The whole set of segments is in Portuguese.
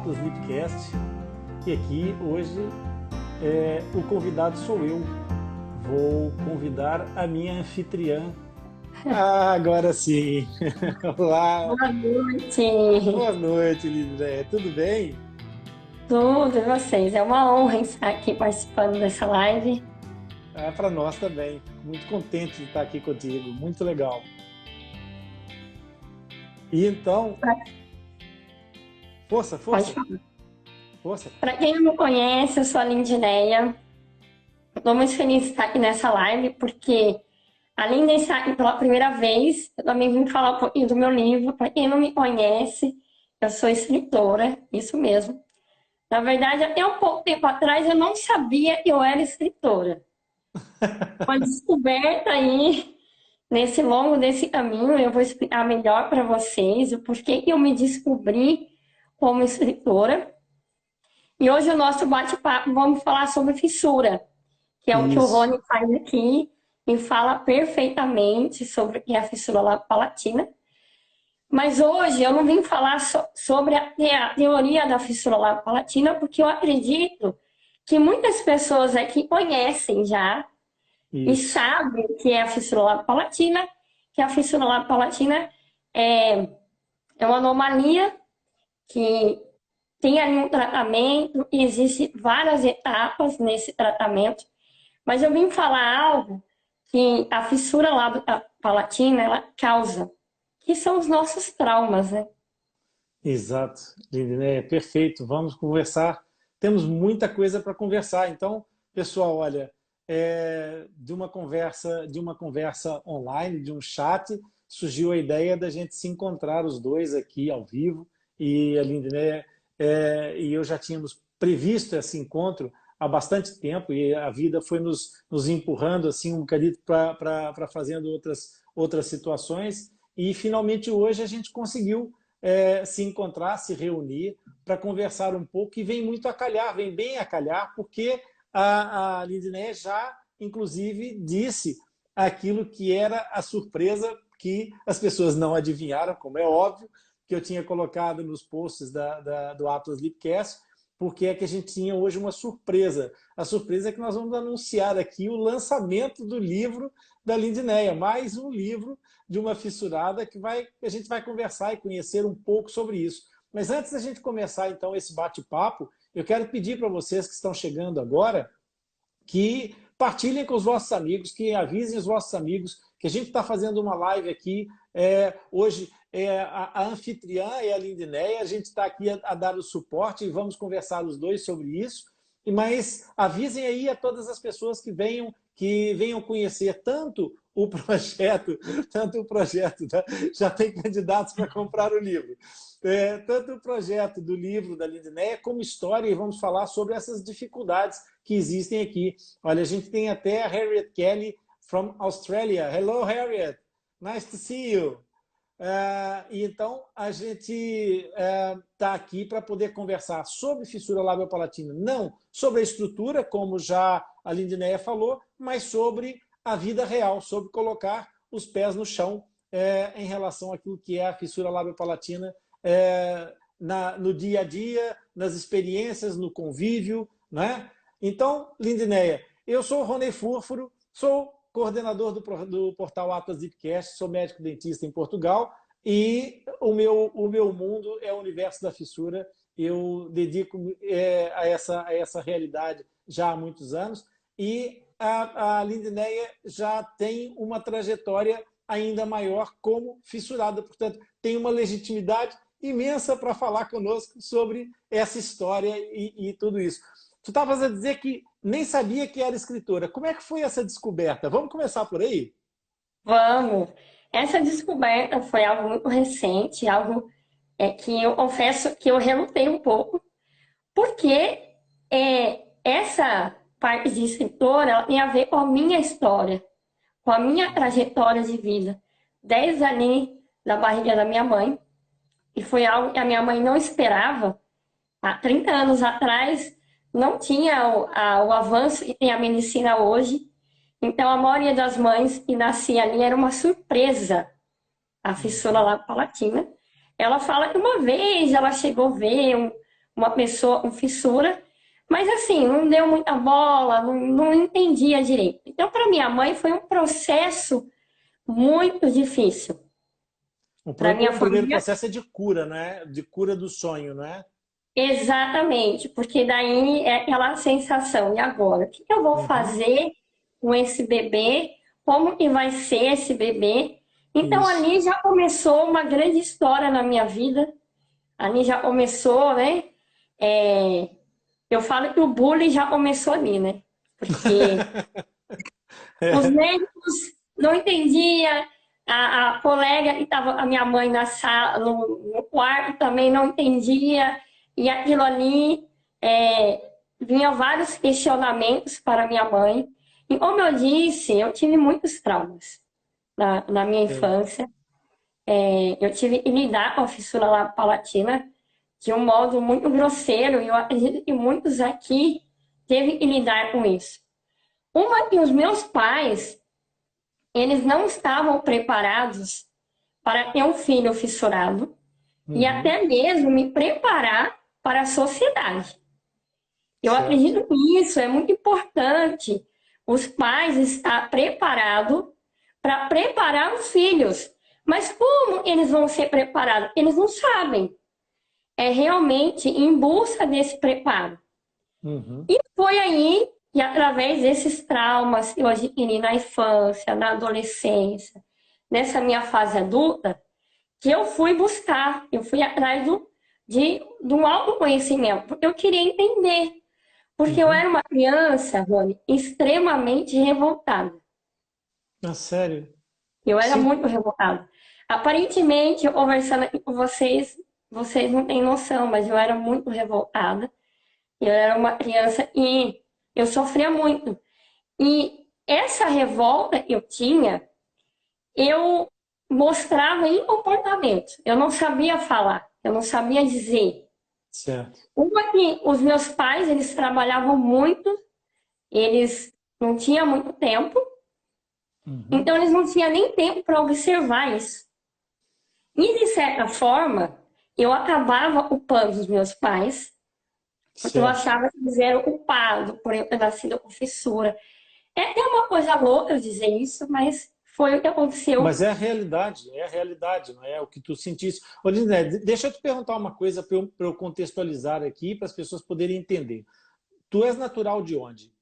Atlas Lipcast e aqui hoje o convidado sou eu. Vou convidar a minha anfitriã. Agora sim! Olá! Boa noite! Boa noite, Lidé. Tudo bem? Tudo, e vocês? É uma honra estar aqui participando dessa live. Para nós também. Muito contente de estar aqui contigo. Muito legal. E então, força, Pode força, falar. força. Para quem não me conhece, eu sou a Lindineia. Estou muito feliz de estar aqui nessa live, porque além de estar aqui pela primeira vez, eu também vim falar um pouquinho do meu livro. Para quem não me conhece, eu sou escritora, isso mesmo. Na verdade, até um pouco tempo atrás, eu não sabia que eu era escritora. Foi descoberta aí, nesse longo desse caminho, eu vou explicar melhor para vocês o porquê que eu me descobri como escritora. E hoje o nosso bate-papo, vamos falar sobre fissura, que é o que o Isso. Rony faz aqui e fala perfeitamente sobre o que é a fissura palatina. Mas hoje eu não vim falar sobre a teoria da fissura palatina, porque eu acredito que muitas pessoas aqui conhecem já e Isso. sabem o que é a fissura palatina, que a fissura palatina é, é uma anomalia que tem ali um tratamento e existem várias etapas nesse tratamento. Mas eu vim falar algo que a fissura palatina ela causa, que são os nossos traumas, né? Exato, Lindiné, perfeito. Vamos conversar. Temos muita coisa para conversar. Então, pessoal, olha, de uma conversa online, de um chat, surgiu a ideia da gente se encontrar os dois aqui ao vivo. E a Lindiné e eu já tínhamos previsto esse encontro há bastante tempo e a vida foi nos empurrando assim um bocadinho para fazendo outras situações. E finalmente hoje a gente conseguiu se encontrar, se reunir para conversar um pouco e vem muito a calhar, vem bem a calhar, porque a Lindiné já, inclusive, disse aquilo que era a surpresa que as pessoas não adivinharam, como é óbvio, que eu tinha colocado nos posts do Atlas Lipcast, porque é que a gente tinha hoje uma surpresa. A surpresa é que nós vamos anunciar aqui o lançamento do livro da Lindineia, mais um livro de uma fissurada que a gente vai conversar e conhecer um pouco sobre isso. Mas antes da gente começar, então, esse bate-papo, eu quero pedir para vocês que estão chegando agora que partilhem com os vossos amigos, que avisem os vossos amigos que a gente está fazendo uma live aqui. Hoje a anfitriã é a Lindineia, a gente está aqui a dar o suporte e vamos conversar os dois sobre isso. Mas avisem aí a todas as pessoas que venham conhecer tanto o projeto, tá? Já tem candidatos para comprar o livro. Tanto o projeto do livro da Lindineia como história, e vamos falar sobre essas dificuldades que existem aqui. Olha, a gente tem até a Harriet Kelly from Australia. Hello, Harriet. Nice to see you. E então a gente está aqui para poder conversar sobre fissura labiopalatina, não sobre a estrutura, como já a Lindineia falou, mas sobre a vida real, sobre colocar os pés no chão em relação àquilo que é a fissura labiopalatina no dia a dia, nas experiências, no convívio, né? Então, Lindineia, eu sou o Rony Furfuro, sou coordenador do portal Atlas Lipcast, sou médico dentista em Portugal e o meu mundo é o universo da fissura. Eu dedico a essa realidade já há muitos anos e a Lindineia já tem uma trajetória ainda maior como fissurada, portanto, tem uma legitimidade imensa para falar conosco sobre essa história e tudo isso. Tu estavas a dizer que nem sabia que era escritora. Como é que foi essa descoberta? Vamos começar por aí? Vamos! Essa descoberta foi algo muito recente, algo que eu confesso que eu relutei um pouco, porque essa parte de escritora ela tem a ver com a minha história, com a minha trajetória de vida, desde ali da barriga da minha mãe, e foi algo que a minha mãe não esperava. Há 30 anos atrás, não tinha o avanço que tem a medicina hoje, então a maioria das mães que nascia ali era uma surpresa, a fissura palatina. Ela fala que uma vez ela chegou a ver uma pessoa com fissura, mas assim, não deu muita bola, não entendia direito. Então, para minha mãe foi um processo muito difícil. Para minha O primeiro família, processo é de cura, não é? De cura do sonho, não é? exatamente, porque daí é aquela sensação, e agora? O que eu vou Uhum. fazer com esse bebê? Como que vai ser esse bebê? Então Isso. ali já começou uma grande história na minha vida. Ali já começou, né? É, eu falo que o bullying já começou ali, né? Porque os É. médicos não entendiam, a colega que estava, a minha mãe na sala, no quarto também não entendia, e aquilo ali vinha vários questionamentos para minha mãe. E como eu disse, eu tive muitos traumas na minha Sei. infância. Eu tive que lidar com a fissura palatina de um modo muito grosseiro, e eu acredito que muitos aqui teve que lidar com isso. Uma que os meus pais, eles não estavam preparados para ter um filho fissurado e Uhum. até mesmo me preparar para a sociedade. Eu Certo. acredito que isso é muito importante. Os pais estar preparados para preparar os filhos. Mas como eles vão ser preparados? Eles não sabem. É realmente em busca desse preparo. Uhum. E foi aí que, através desses traumas que eu adquiri na infância, na adolescência, nessa minha fase adulta, que eu fui buscar, eu fui atrás de um autoconhecimento, porque eu queria entender. Porque eu Uhum. era uma criança, Rony, extremamente revoltada. Ah, sério? Eu era Sim. muito revoltada. Aparentemente, eu conversando aqui com vocês, vocês não têm noção, mas eu era muito revoltada. Eu era uma criança e eu sofria muito. E essa revolta que eu tinha, eu mostrava em comportamento. Eu não sabia falar, eu não sabia dizer. Certo. Uma que os meus pais, eles trabalhavam muito, eles não tinham muito tempo, Uhum. então eles não tinham nem tempo para observar isso. E de certa forma, eu acabava culpando os meus pais, porque eu Certo. achava que eles eram culpados por eu ter nascido com fissura. É uma coisa louca eu dizer isso, mas foi o que aconteceu. Mas é a realidade, não é o que tu sentiste. Ô, Liné, deixa eu te perguntar uma coisa para eu contextualizar aqui, para as pessoas poderem entender. Tu és natural de onde?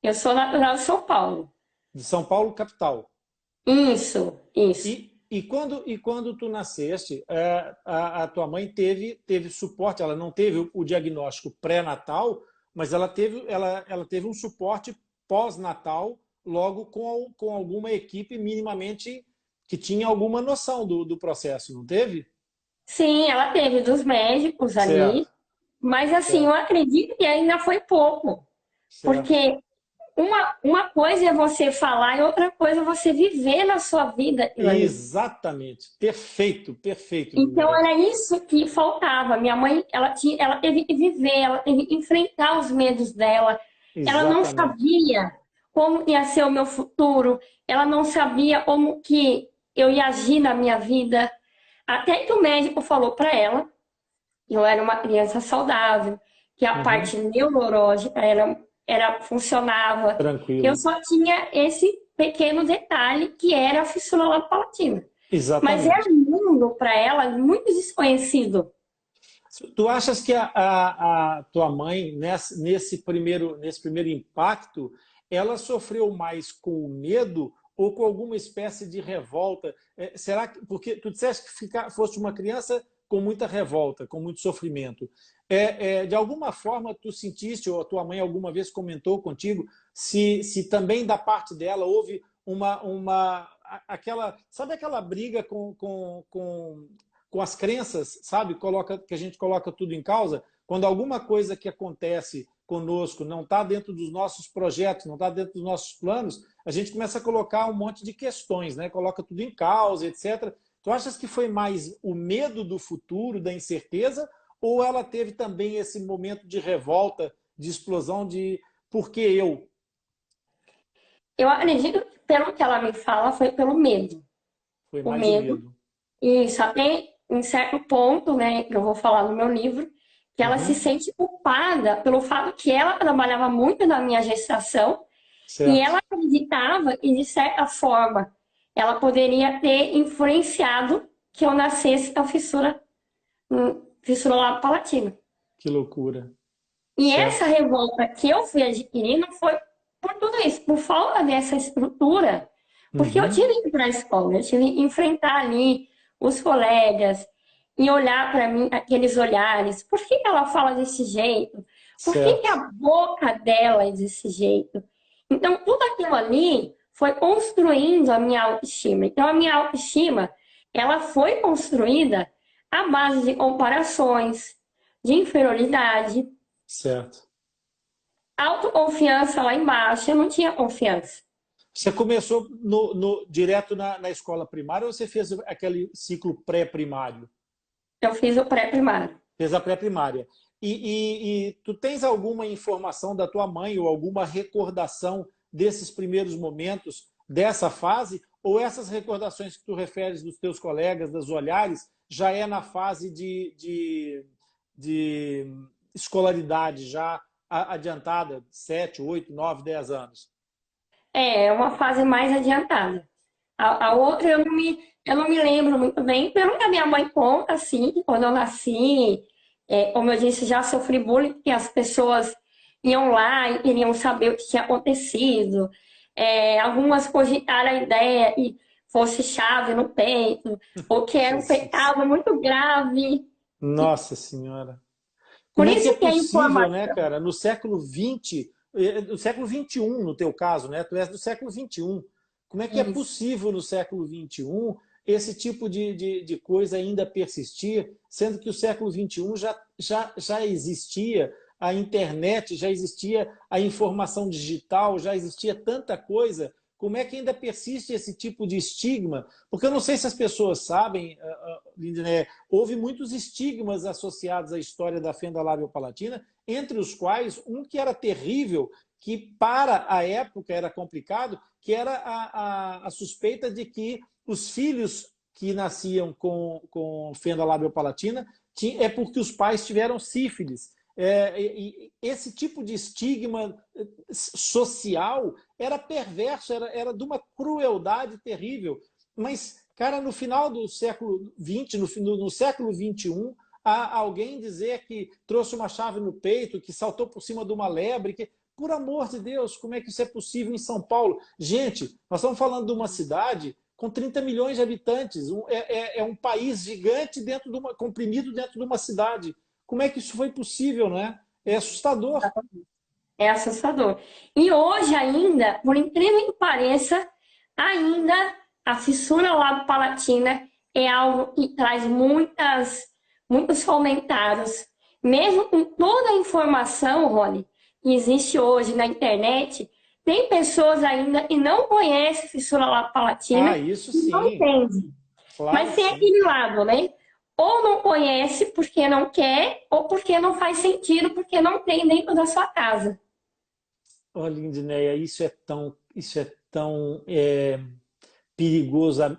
Eu sou natural de São Paulo. De São Paulo, capital. Isso, isso. E quando tu nasceste, a tua mãe teve suporte, ela não teve o diagnóstico pré-natal, mas ela teve um suporte pós-natal, logo com alguma equipe minimamente que tinha alguma noção do processo, não teve? Sim, ela teve dos médicos Certo, ali, mas assim, eu certo, acredito que ainda foi pouco. certo. Porque uma coisa é você falar e outra coisa é você viver na sua vida aquilo ali. Exatamente. Perfeito, perfeito, Então Linéia. era isso que faltava. Minha mãe, ela teve que viver, ela teve que enfrentar os medos dela. Ela não Exatamente. sabia como ia ser o meu futuro, ela não sabia como que eu ia agir na minha vida. Até que o médico falou para ela, eu era uma criança saudável, que a Uhum. parte neurológica funcionava. Eu Tranquilo. só tinha esse pequeno detalhe que era a fissura palatina. Mas era Exatamente. um mundo para ela muito desconhecido. Tu achas que a tua mãe, nesse primeiro impacto, ela sofreu mais com o medo ou com alguma espécie de revolta? Será que, porque tu disseste que foste uma criança com muita revolta, com muito sofrimento. De alguma forma, tu sentiste, ou a tua mãe alguma vez comentou contigo, se também da parte dela houve sabe aquela briga com as crenças, sabe? Que a gente coloca tudo em causa. Quando alguma coisa que acontece conosco não está dentro dos nossos projetos, não está dentro dos nossos planos, a gente começa a colocar um monte de questões, né? Coloca tudo em causa, etc. Tu achas que foi mais o medo do futuro, da incerteza, ou ela teve também esse momento de revolta, de explosão de por que eu? Eu acredito que, pelo que ela me fala, foi pelo medo. Foi O mais o medo. medo. E isso até em certo ponto, né, que eu vou falar no meu livro, que ela se Uhum. sente culpada pelo fato que ela trabalhava muito na minha gestação e Certo. ela acreditava que, de certa forma, ela poderia ter influenciado que eu nascesse com a fissura lábio palatina. Que loucura. E essa Certo. revolta que eu fui adquirindo foi por tudo isso, por falta dessa estrutura, porque eu Uhum. tive que ir para a escola, eu tive que enfrentar ali os colegas e olhar para mim aqueles olhares. Por que que ela fala desse jeito? Por que que Certo. a boca dela é desse jeito? Então, tudo aquilo ali foi construindo a minha autoestima. Então, a minha autoestima, ela foi construída à base de comparações, de inferioridade, Certo. autoconfiança lá embaixo, eu não tinha confiança. Você começou direto na escola primária ou você fez aquele ciclo pré-primário? Eu fiz o pré-primário. Fez a pré-primária. E tu tens alguma informação da tua mãe ou alguma recordação desses primeiros momentos dessa fase? Ou essas recordações que tu referes dos teus colegas, dos olhares, já é na fase de escolaridade, já adiantada, 7, 8, 9, 10 anos? É uma fase mais adiantada. A outra eu não me lembro muito bem, pelo que a minha mãe conta, assim, que quando eu nasci, como eu disse, já sofri bullying, porque as pessoas iam lá e queriam saber o que tinha acontecido. Algumas cogitaram a ideia que fosse chave no peito, ou que era um Jesus. pecado muito grave. E Nossa Senhora. por Como é que é isso que a possível, né, informação. cara, no século XX, no século XXI, no teu caso, né? Tu és do século XXI. Como é que é Isso. possível no século XXI esse tipo de coisa ainda persistir, sendo que o século XXI já existia a internet, já existia a informação digital, já existia tanta coisa. Como é que ainda persiste esse tipo de estigma? Porque eu não sei se as pessoas sabem, Lindiné, houve muitos estigmas associados à história da fenda lábio-palatina, entre os quais um que era terrível, que para a época era complicado, que era a suspeita de que os filhos que nasciam com fenda lábio-palatina é porque os pais tiveram sífilis. E esse tipo de estigma social era perverso, era de uma crueldade terrível. Mas, cara, no final do século XX, no século XXI, alguém dizer que trouxe uma chave no peito, que saltou por cima de uma lebre, que, por amor de Deus, como é que isso é possível em São Paulo? Gente, nós estamos falando de uma cidade com 30 milhões de habitantes, é um país gigante comprimido dentro de uma cidade. Como é que isso foi possível, né? É assustador. É assustador. E hoje ainda, por incrível que pareça, ainda a fissura lábio-palatina é algo que traz muitos comentários. Mesmo com toda a informação, Rony, que existe hoje na internet, tem pessoas ainda que não conhecem fissura Ah, lábio-palatina isso e não sim. entendem. Claro Mas que tem sim. aquele lado, né? Ou não conhece porque não quer, ou porque não faz sentido, porque não tem dentro da sua casa. Olha, Lindinéia, isso é tão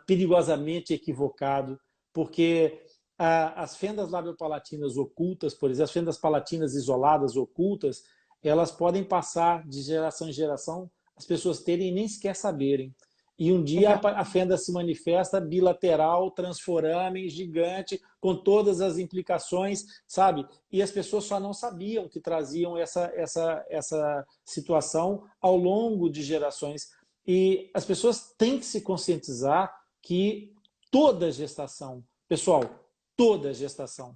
perigosamente equivocado, porque as fendas labiopalatinas ocultas, por exemplo, as fendas palatinas isoladas ocultas, elas podem passar de geração em geração, as pessoas terem e nem sequer saberem. E um dia a fenda se manifesta bilateral, transforame, gigante, com todas as implicações, sabe? E as pessoas só não sabiam que traziam essa situação ao longo de gerações. E as pessoas têm que se conscientizar que toda gestação, pessoal, toda gestação,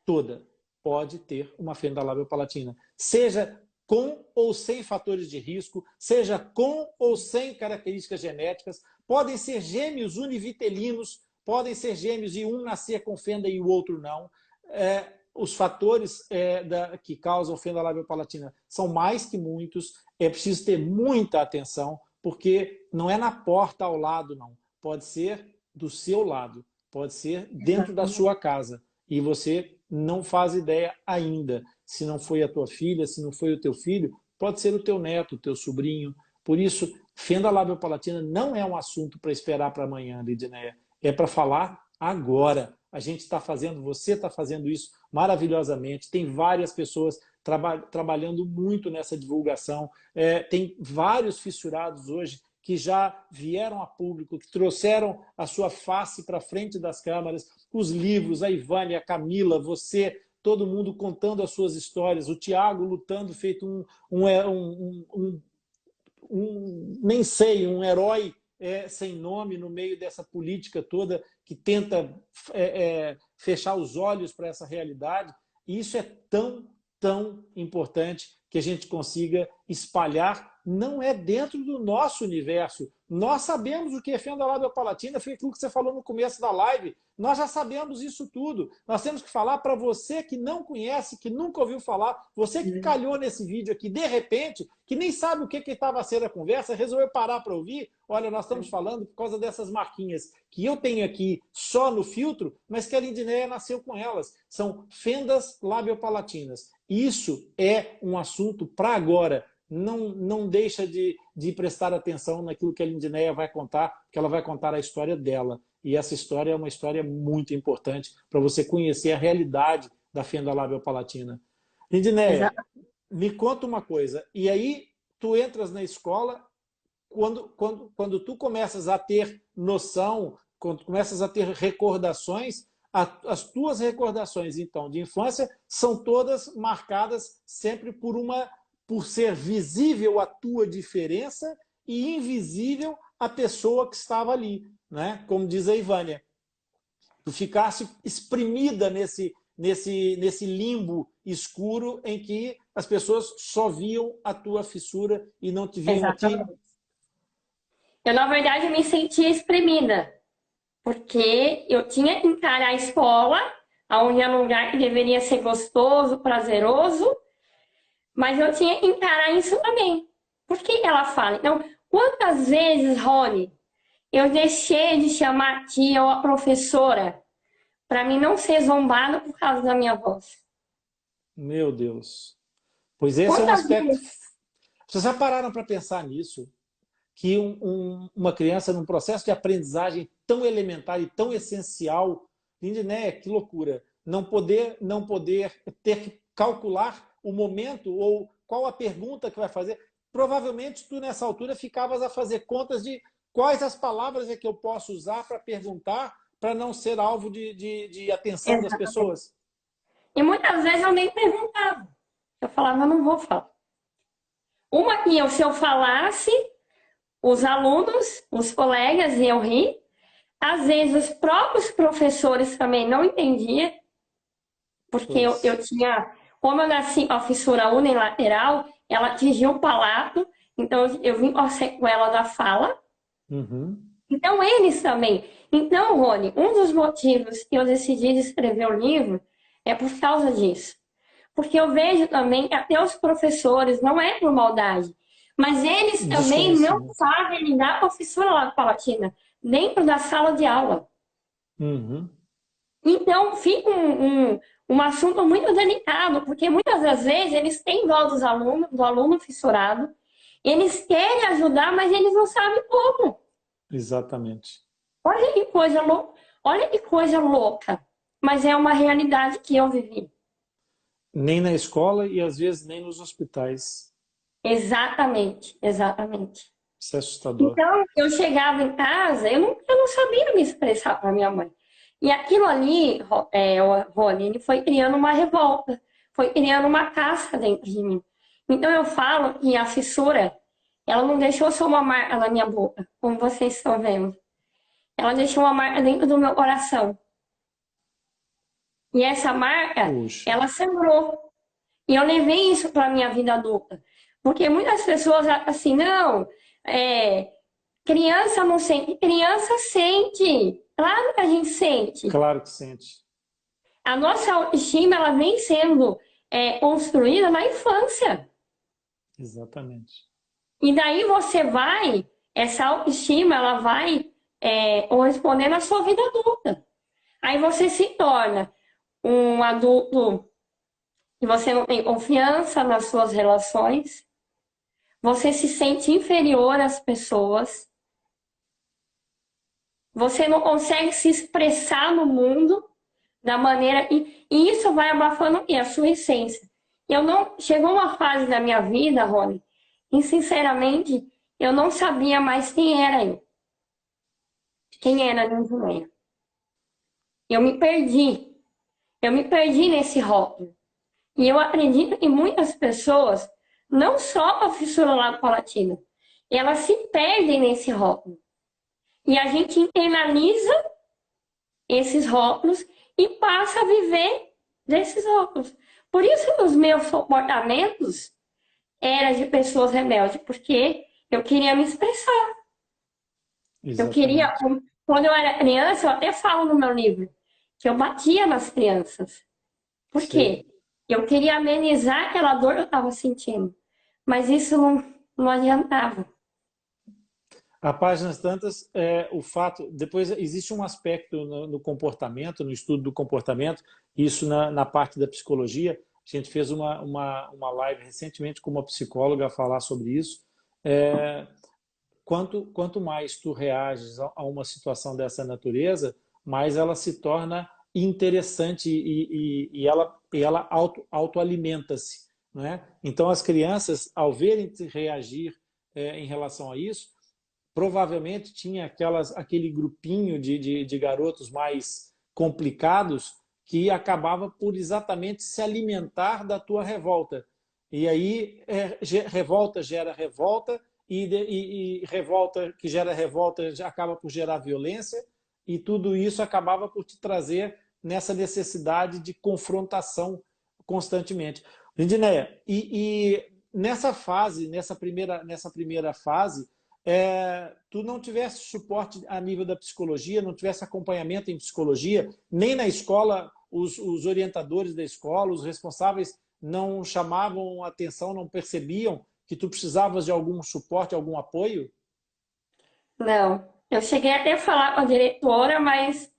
toda, pode ter uma fenda lábio-palatina. Seja com ou sem fatores de risco, seja com ou sem características genéticas, podem ser gêmeos univitelinos, podem ser gêmeos e um nascer com fenda e o outro não. Os fatores que causam fenda lábio-palatina são mais que muitos, é preciso ter muita atenção, porque não é na porta ao lado, não. Pode ser do seu lado, pode ser dentro da sua casa. E você não faz ideia ainda. Se não foi a tua filha, se não foi o teu filho, pode ser o teu neto, o teu sobrinho. Por isso, fenda lábio-palatina não é um assunto para esperar para amanhã, Lidineia. É para falar agora. a gente está fazendo, você está fazendo isso maravilhosamente, tem várias pessoas trabalhando muito nessa divulgação, tem vários fissurados hoje que já vieram a público, que trouxeram a sua face para frente das câmeras, os livros, a Ivânia, a Camila, você, todo mundo contando as suas histórias, o Tiago lutando, feito nem sei, um herói sem nome no meio dessa política toda que tenta fechar os olhos para essa realidade. E isso é tão importante que a gente consiga espalhar, não é dentro do nosso universo. Nós sabemos o que é fenda lábio-palatina, foi aquilo que você falou no começo da live. Nós já sabemos isso tudo. Nós temos que falar para você que não conhece, que nunca ouviu falar, você que calhou nesse vídeo aqui, de repente, que nem sabe o que estava sendo a conversa, resolveu parar para ouvir. Olha, nós estamos falando por causa dessas marquinhas que eu tenho aqui só no filtro, mas que a Lindinéia nasceu com elas. São fendas labiopalatinas. Isso é um assunto para agora. Não deixa de prestar atenção naquilo que a Lindinéia vai contar, porque ela vai contar a história dela. E essa história é uma história muito importante para você conhecer a realidade da fenda labiopalatina. Lindinéia, me conta uma coisa. E aí, tu entras na escola, quando tu começas a ter noção, quando tu começas a ter recordações, as tuas recordações, então, de infância, são todas marcadas sempre por ser visível a tua diferença e invisível a pessoa que estava ali, né? Como diz a Ivânia. Tu ficaste exprimida nesse limbo escuro em que as pessoas só viam a tua fissura e não te viam a ti. Eu, na verdade, me sentia exprimida, porque eu tinha que encarar a escola, onde é um lugar que deveria ser gostoso, prazeroso, mas eu tinha que encarar isso também. Por que ela fala? Então, quantas vezes, Rony, eu deixei de chamar a tia ou a professora para mim não ser zombada por causa da minha voz? Meu Deus. Pois esse é um Quantas aspecto... vezes? Vocês já pararam para pensar nisso? Que uma criança, num processo de aprendizagem tão elementar e tão essencial, Lindinéia, que loucura, não poder ter que calcular o momento ou qual a pergunta que vai fazer. Provavelmente tu, nessa altura, ficavas a fazer contas de quais as palavras é que eu posso usar para perguntar, para não ser alvo de atenção das pessoas. E muitas vezes eu nem perguntava. Eu falava, eu não vou falar. Uma que se eu falasse, os alunos, os colegas iam rir. Às vezes os próprios professores também não entendiam, porque eu tinha, como eu nasci com a fissura unilateral, ela atingiu o palato, então eu vim com a sequela da fala. Então eles também. Então, Rony, um dos motivos que eu decidi escrever o livro é por causa disso. Porque eu vejo também que até os professores, não é por maldade, mas eles também não sabem lidar com a fissura labiopalatina dentro da sala de aula. Então, fica um assunto muito delicado, porque muitas das vezes eles têm dó dos alunos, do aluno fissurado, eles querem ajudar, mas eles não sabem como. Exatamente. Olha que coisa louca, mas é uma realidade que eu vivi. Nem na escola e às vezes nem nos hospitais. Exatamente. Isso é assustador. Então, eu chegava em casa, eu não sabia me expressar para minha mãe. E aquilo ali, Rony, foi criando uma revolta, foi criando uma casca dentro de mim. Então, eu falo que a fissura, ela não deixou só uma marca na minha boca, como vocês estão vendo. Ela deixou uma marca dentro do meu coração. E essa marca, ela sangrou. E eu levei isso para a minha vida adulta. Porque muitas pessoas assim, não, criança não sente. Criança sente. Claro que a gente sente. Claro que sente. A nossa autoestima, ela vem sendo construída na infância. Exatamente. E daí essa autoestima, ela vai corresponder na sua vida adulta. Aí você se torna um adulto que você não tem confiança nas suas relações, você se sente inferior às pessoas, você não consegue se expressar no mundo, da maneira, e isso vai abafando a sua essência. Eu não, chegou uma fase da minha vida, Rony, e sinceramente, eu não sabia mais quem era a Lindineia. Eu me perdi, eu me perdi nesse rótulo. E eu acredito que muitas pessoas, não só a fissura labial-palatina, elas se perdem nesse rótulo. E a gente internaliza esses rótulos e passa a viver desses rótulos. Por isso que os meus comportamentos eram de pessoas rebeldes, porque eu queria me expressar. Eu queria, Exatamente. quando eu era criança, eu até falo no meu livro, que eu batia nas crianças. Por Sei. quê? Eu queria amenizar aquela dor que eu estava sentindo. Mas isso não adiantava. A páginas tantas, o fato. Depois, existe um aspecto no comportamento, no estudo do comportamento, isso na parte da psicologia. A gente fez uma live recentemente com uma psicóloga a falar sobre isso. É, quanto mais tu reages a uma situação dessa natureza, mais ela se torna interessante e ela autoalimenta-se. Né? Então, as crianças, ao verem-te reagir em relação a isso, provavelmente tinha aquele grupinho de garotos mais complicados que acabava por exatamente se alimentar da tua revolta. E aí, revolta gera revolta, e revolta que gera revolta acaba por gerar violência, e tudo isso acabava por te trazer nessa necessidade de confrontação constantemente. Lindinéia, e nessa fase, nessa primeira fase, tu não tivesse suporte a nível da psicologia, não tivesse acompanhamento em psicologia, nem na escola, os orientadores da escola, os responsáveis não chamavam atenção, não percebiam que tu precisavas de algum suporte, algum apoio? Não. Eu cheguei até a falar com a diretora, mas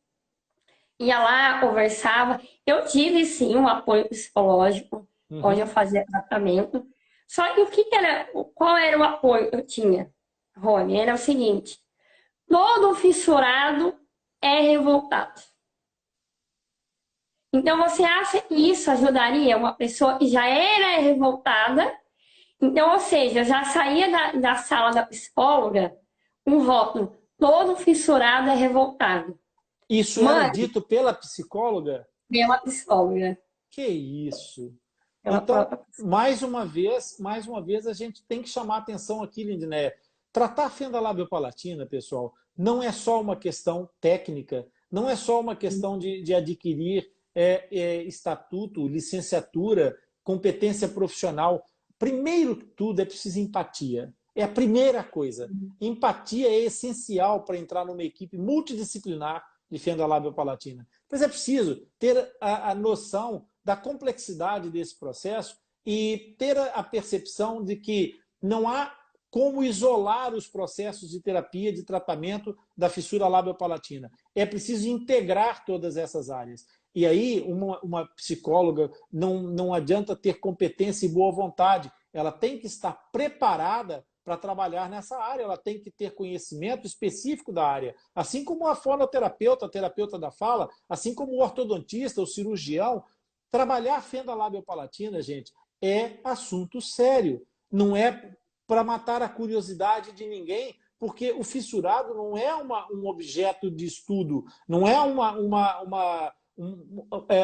ia lá, conversava. Eu tive, sim, um apoio psicológico, onde eu Uhum. fazia tratamento. Só que qual era o apoio que eu tinha, Rony? Era o seguinte: todo fissurado é revoltado. Então, você acha que isso ajudaria uma pessoa que já era revoltada? Então, ou seja, já saía da sala da psicóloga um rótulo: todo fissurado é revoltado. Isso era Mãe, dito pela psicóloga? pela psicóloga. Que isso? Pela Então, própria. mais uma vez, a gente tem que chamar a atenção aqui, Lindiné. Tratar a fenda labiopalatina, pessoal, não é só uma questão técnica, não é só uma questão de adquirir estatuto, licenciatura, competência profissional. Primeiro que tudo, é preciso empatia. É a primeira coisa. Empatia é essencial para entrar numa equipe multidisciplinar de fenda labiopalatina. Mas é preciso ter a noção da complexidade desse processo e ter a percepção de que não há como isolar os processos de terapia, de tratamento da fissura labiopalatina. É preciso integrar todas essas áreas. E aí, uma psicóloga não adianta ter competência e boa vontade, ela tem que estar preparada para trabalhar nessa área, ela tem que ter conhecimento específico da área. Assim como a fonoterapeuta, a terapeuta da fala, assim como o ortodontista, o cirurgião, trabalhar a fenda labiopalatina, gente, é assunto sério. Não é para matar a curiosidade de ninguém, porque o fissurado não é um objeto de estudo, não é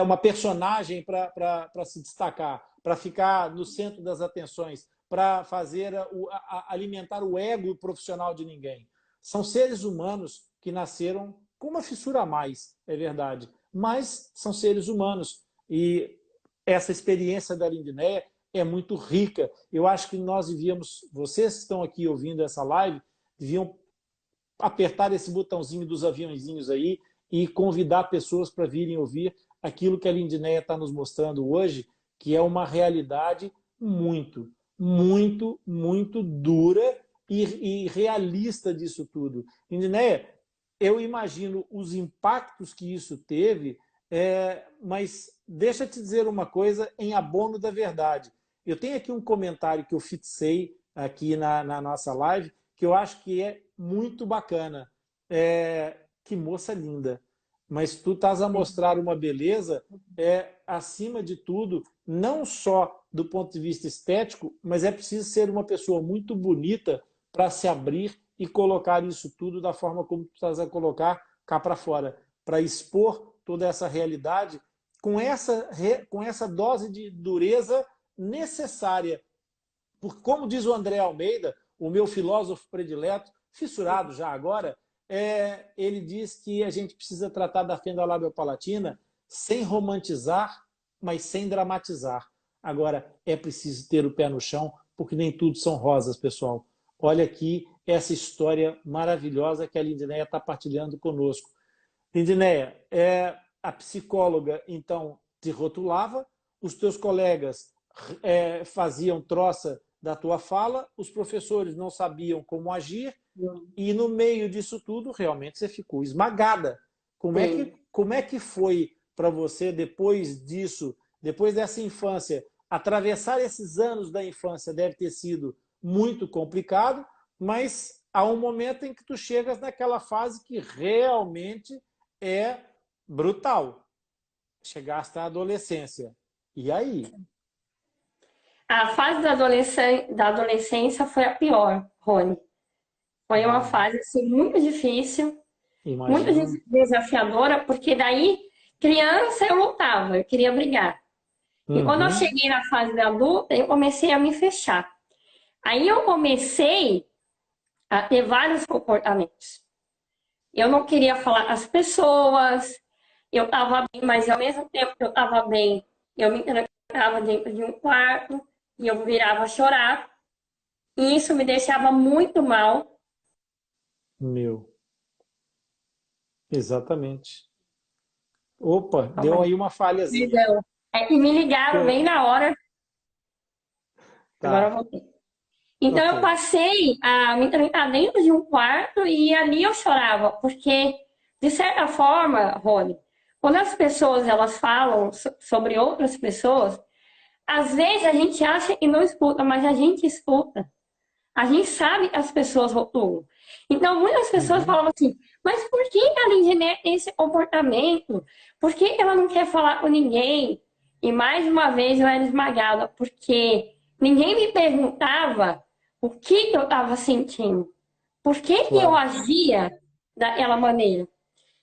uma personagem para se destacar, para ficar no centro das atenções, para alimentar o ego profissional de ninguém. São seres humanos que nasceram com uma fissura a mais, é verdade, mas são seres humanos. E essa experiência da Lindinéia é muito rica. Eu acho que nós devíamos, vocês que estão aqui ouvindo essa live, deviam apertar esse botãozinho dos aviãozinhos aí e convidar pessoas para virem ouvir aquilo que a Lindinéia está nos mostrando hoje, que é uma realidade muito, muito, muito dura e realista disso tudo. Lindinéia, eu imagino os impactos que isso teve, mas deixa eu te dizer uma coisa em abono da verdade. Eu tenho aqui um comentário que eu fixei aqui na nossa live, que eu acho que é muito bacana. Que moça linda. mas tu estás a mostrar uma beleza acima de tudo, não só do ponto de vista estético, mas é preciso ser uma pessoa muito bonita para se abrir e colocar isso tudo da forma como tu estás a colocar cá para fora, para expor toda essa realidade com essa dose de dureza necessária. Porque, como diz o André Almeida, o meu filósofo predileto, fissurado já agora, ele diz que a gente precisa tratar da fenda labiopalatina sem romantizar, mas sem dramatizar. Agora, é preciso ter o pé no chão, porque nem tudo são rosas, pessoal. Olha aqui essa história maravilhosa que a Lindinéia está partilhando conosco. Lindinéia, a psicóloga, então, te rotulava, os teus colegas faziam troça da tua fala, os professores não sabiam como agir, e no meio disso tudo, realmente, você ficou esmagada. Como é que foi para você, depois disso, depois dessa infância, atravessar esses anos da infância deve ter sido muito complicado, mas há um momento em que tu chegas naquela fase que realmente é brutal. Chegaste à adolescência. E aí? A fase da adolescência foi a pior, Rony. Foi uma fase assim, muito difícil, muito Imagino. desafiadora, porque daí, criança, eu lutava, eu queria brigar. E quando eu Uhum. cheguei na fase da adulta, eu comecei a me fechar. Aí eu comecei a ter vários comportamentos. Eu não queria falar com as pessoas, eu estava bem, mas ao mesmo tempo que eu estava bem, eu me trancava dentro de um quarto e eu virava a chorar. E isso me deixava muito mal. Meu, exatamente. Opa, Calma deu aí. aí uma falhazinha. Perdão. É que me ligaram bem na hora. Agora eu Tá, voltei. Então ok. eu passei a me trancar dentro de um quarto e ali eu chorava, porque de certa forma, Rony, quando as pessoas elas falam sobre outras pessoas, às vezes a gente acha que não escuta, mas a gente escuta. A gente sabe que as pessoas rotulam. Então muitas pessoas Uhum. falam assim, mas por que a Lindiné tem esse comportamento? Por que ela não quer falar com ninguém? E mais uma vez eu era esmagada, porque ninguém me perguntava o que eu estava sentindo. Por que eu Claro. agia daquela maneira?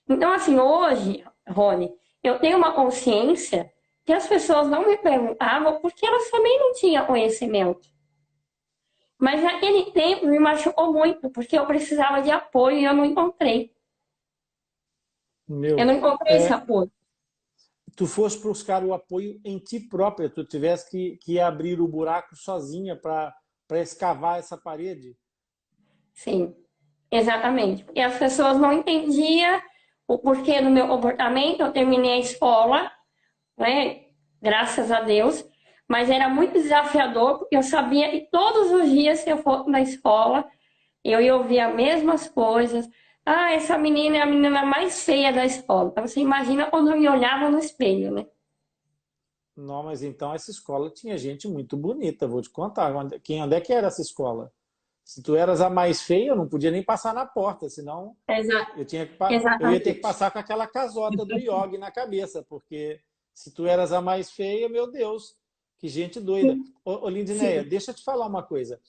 Então, assim, hoje, Rony, eu tenho uma consciência que as pessoas não me perguntavam porque elas também não tinham conhecimento. Mas naquele tempo me machucou muito, porque eu precisava de apoio e eu não encontrei. Eu Meu, não encontrei esse apoio. tu foste buscar o apoio em ti própria, tu tivesse que abrir o buraco sozinha para escavar essa parede. Sim, exatamente. Porque as pessoas não entendiam o porquê do meu comportamento. Eu terminei a escola, né? Graças a Deus. Mas era muito desafiador, porque eu sabia que todos os dias que eu fosse na escola, eu ia ouvir as mesmas coisas. Ah, essa menina é a menina mais feia da escola. Então você imagina quando eu me olhava no espelho, né? Não, mas então essa escola tinha gente muito bonita, vou te contar. Onde é que era essa escola? Se tu eras a mais feia, eu não podia nem passar na porta, senão Exa- eu ia ter que Exatamente. passar com aquela casota do Yogi na cabeça, porque se tu eras a mais feia, meu Deus, que gente doida. Ô Lindineia, Sim. deixa eu te falar uma coisa.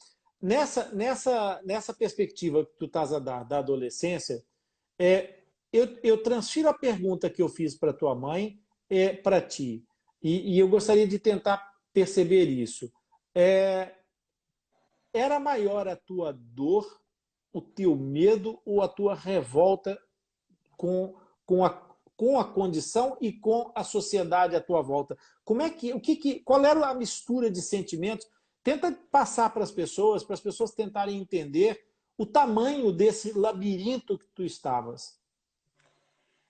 Nessa perspectiva que tu estás a dar da adolescência, eu transfiro a pergunta que eu fiz para tua mãe para ti. E eu gostaria de tentar perceber isso. É, era maior a tua dor, o teu medo ou a tua revolta com, com, a, com a condição e com a sociedade à tua volta? Como é qual era a mistura de sentimentos? Tenta passar para as pessoas tentarem entender o tamanho desse labirinto que tu estavas.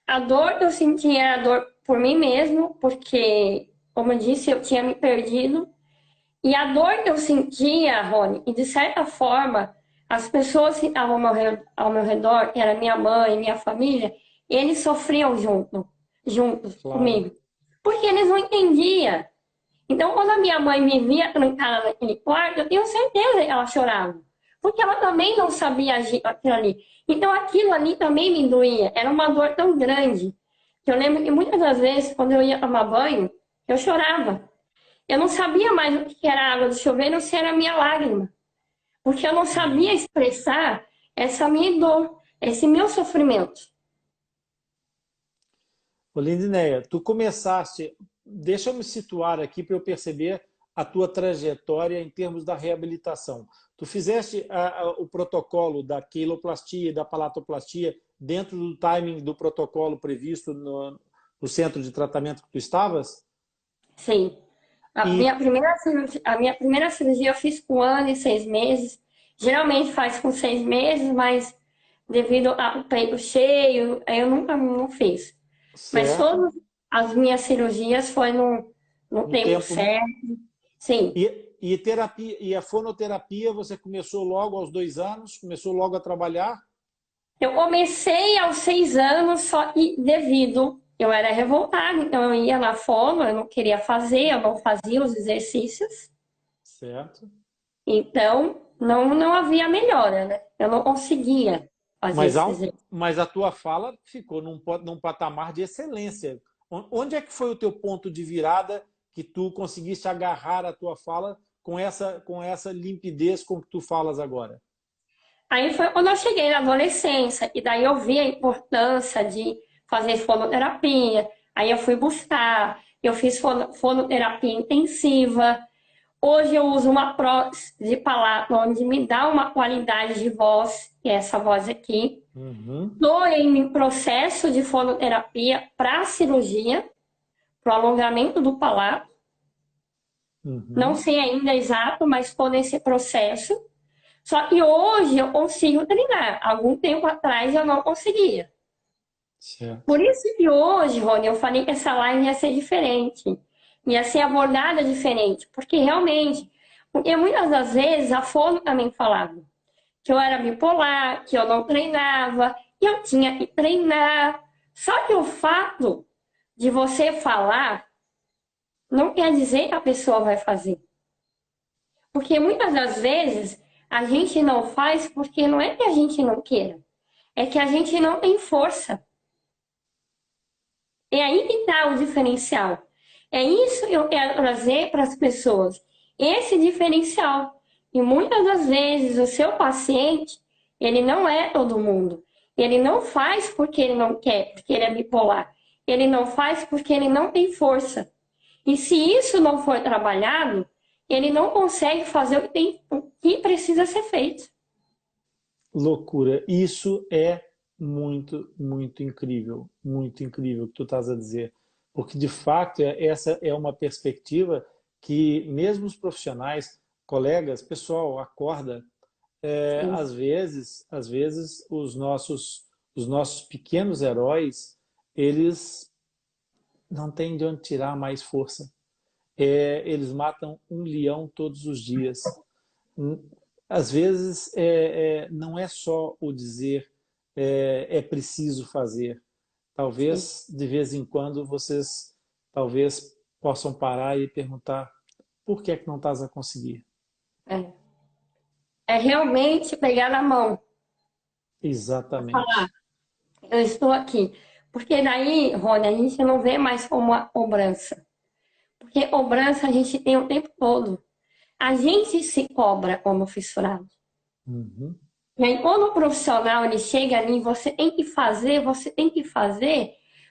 A dor que eu sentia era a dor por mim mesmo, porque, como eu disse, eu tinha me perdido. E a dor que eu sentia, Rony, e de certa forma, as pessoas que estavam ao meu redor, que era minha mãe, minha família, eles sofriam juntos Claro. comigo. Porque eles não entendiam. Então, quando a minha mãe me via trancada naquele quarto, eu tenho certeza que ela chorava. Porque ela também não sabia agir aquilo ali. Então, aquilo ali também me doía. Era uma dor tão grande. Eu lembro que muitas das vezes, quando eu ia tomar banho, eu chorava. Eu não sabia mais o que era água do chuveiro ou se era a minha lágrima. Porque eu não sabia expressar essa minha dor, esse meu sofrimento. Ô, Lindinéia, tu começaste, deixa eu me situar aqui para eu perceber a tua trajetória em termos da reabilitação. Tu fizeste o protocolo da queiloplastia e da palatoplastia dentro do timing do protocolo previsto no centro de tratamento que tu estavas? Sim. E A minha primeira cirurgia eu fiz com 1 ano e 6 meses. Geralmente faz com 6 meses, mas devido ao peito cheio, eu nunca não fiz. Mas certo, todas as minhas cirurgias foi no no tempo tempo. certo. Sim. E terapia, e a fonoterapia você começou logo aos 2 anos? Começou logo a trabalhar? Eu comecei aos 6 anos, só que devido eu era revoltada, então eu ia na fono, eu não queria fazer, eu não fazia os exercícios, Certo. então não havia melhora, né? Eu não conseguia fazer Mas, esses exercícios. mas a tua fala ficou num patamar de excelência. Onde é que foi o teu ponto de virada que tu conseguiste agarrar a tua fala com essa limpidez com que tu falas agora? Aí foi quando eu cheguei na adolescência, e daí eu vi a importância de fazer fonoterapia, aí eu fui buscar, eu fiz fonoterapia intensiva. Hoje eu uso uma prótese de palavra onde me dá uma qualidade de voz, que é essa voz aqui. Uhum, Estou em processo de fonoterapia para cirurgia, para o alongamento do palato. Não uhum. sei ainda exato, mas estou nesse processo. Só que hoje eu consigo treinar. Algum tempo atrás eu não conseguia. Certo. Por isso que hoje, Rony, eu falei que essa live ia ser diferente. Ia ser abordada diferente. Porque realmente, porque muitas das vezes a fono também falava que eu era bipolar, que eu não treinava, e eu tinha que treinar. Só que o fato de você falar não quer dizer que a pessoa vai fazer. Porque muitas das vezes a gente não faz porque não é que a gente não queira, é que a gente não tem força. É aí que está o diferencial. É isso que eu quero trazer para as pessoas. Esse diferencial. E muitas das vezes o seu paciente, ele não é todo mundo. Ele não faz porque ele não quer, porque ele é bipolar. Ele não faz porque ele não tem força. E se isso não for trabalhado, ele não consegue fazer o que precisa ser feito. Loucura. Isso é muito incrível o que tu estás a dizer. Porque, de fato, essa é uma perspectiva que mesmo os profissionais, colegas, pessoal, acorda. Sim. Às vezes os nossos pequenos heróis, eles não têm de onde tirar mais força. Eles matam um leão todos os dias. Às vezes, não é só o dizer é preciso fazer. Sim. Talvez, de vez em quando, vocês talvez possam parar e perguntar por que é que não estás a conseguir? É. É realmente pegar na mão. Exatamente. Eu estou aqui. Porque daí, Rony, a gente não vê mais como uma cobrança. Porque cobrança a gente tem o tempo todo. A gente se cobra como fissurado. Uhum. E aí, quando o profissional ele chega ali, você tem que fazer,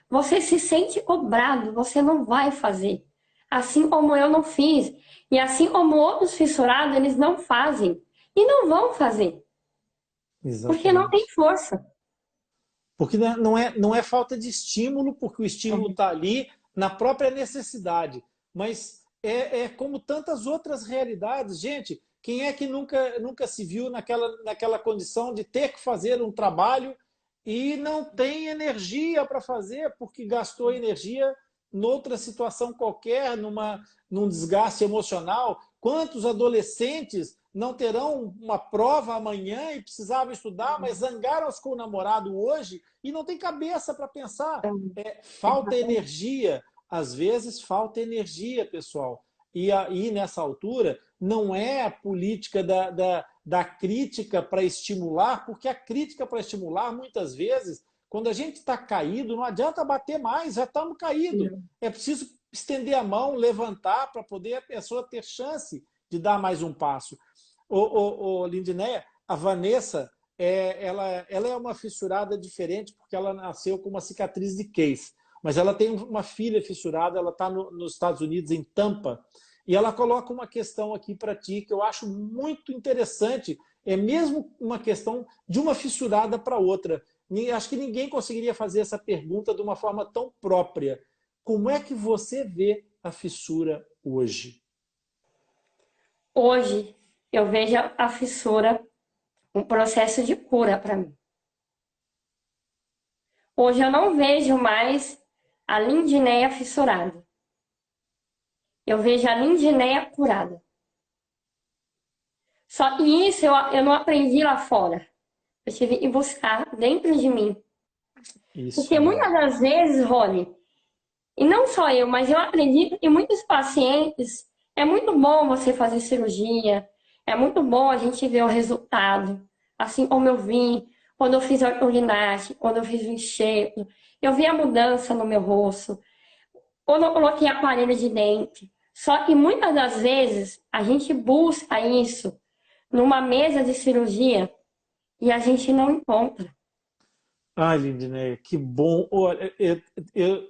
você se sente cobrado, você não vai fazer. Assim como eu não fiz. E assim como outros fissurados, eles não fazem. E não vão fazer. Porque não tem Exatamente. força. Porque não é falta de estímulo, porque o estímulo está ali na própria necessidade. Mas é como tantas outras realidades. Gente, quem é que nunca se viu naquela condição de ter que fazer um trabalho e não tem energia para fazer, porque gastou energia noutra situação qualquer, num desgaste emocional? Quantos adolescentes não terão uma prova amanhã e precisavam estudar, mas zangaram-se com o namorado hoje e não tem cabeça para pensar? Falta energia. Às vezes falta energia, pessoal. E aí, nessa altura, não é a política da crítica para estimular, porque a crítica para estimular, muitas vezes, Quando a gente está caído, não adianta bater mais, já estamos caídos. É preciso estender a mão, levantar, para poder a pessoa ter chance de dar mais um passo. Lindinéia, a Vanessa, ela é uma fissurada diferente, porque ela nasceu com uma cicatriz de Case. Mas ela tem uma filha fissurada, ela está nos Estados Unidos, em Tampa, e ela coloca uma questão aqui para ti que eu acho muito interessante. É mesmo uma questão de uma fissurada para outra. Acho que ninguém conseguiria fazer essa pergunta de uma forma tão própria. Como é que você vê a fissura hoje? Hoje, eu vejo a fissura um processo de cura para mim. Hoje eu não vejo mais a Lindinéia fissurada. Eu vejo a Lindinéia curada. Só que isso eu não aprendi lá fora. Eu tive que buscar dentro de mim. Isso Porque muitas mesmo. das vezes, Rony, e não só eu, mas eu acredito que muitos pacientes, é muito bom você fazer cirurgia, é muito bom a gente ver o resultado. Assim como eu vi quando eu fiz a ortognate, quando eu fiz o enxerto, eu vi a mudança no meu rosto, quando eu coloquei aparelho de dente. Só que muitas das vezes a gente busca isso numa mesa de cirurgia e a gente não encontra. Ai, Lindinéia, que bom. Olha,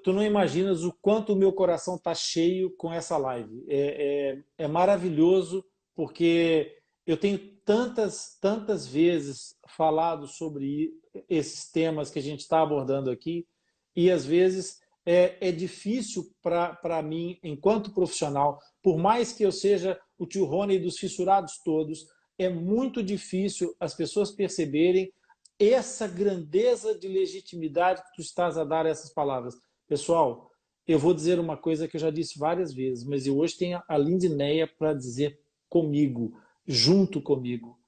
tu não imaginas o quanto o meu coração está cheio com essa live. É maravilhoso, porque eu tenho tantas vezes falado sobre esses temas que a gente está abordando aqui, e às vezes é difícil para mim, enquanto profissional, por mais que eu seja o tio Rony dos fissurados todos, é muito difícil as pessoas perceberem essa grandeza de legitimidade que tu estás a dar a essas palavras. Pessoal, eu vou dizer uma coisa que eu já disse várias vezes, mas eu hoje tenho a Lindinéia para dizer comigo, junto comigo.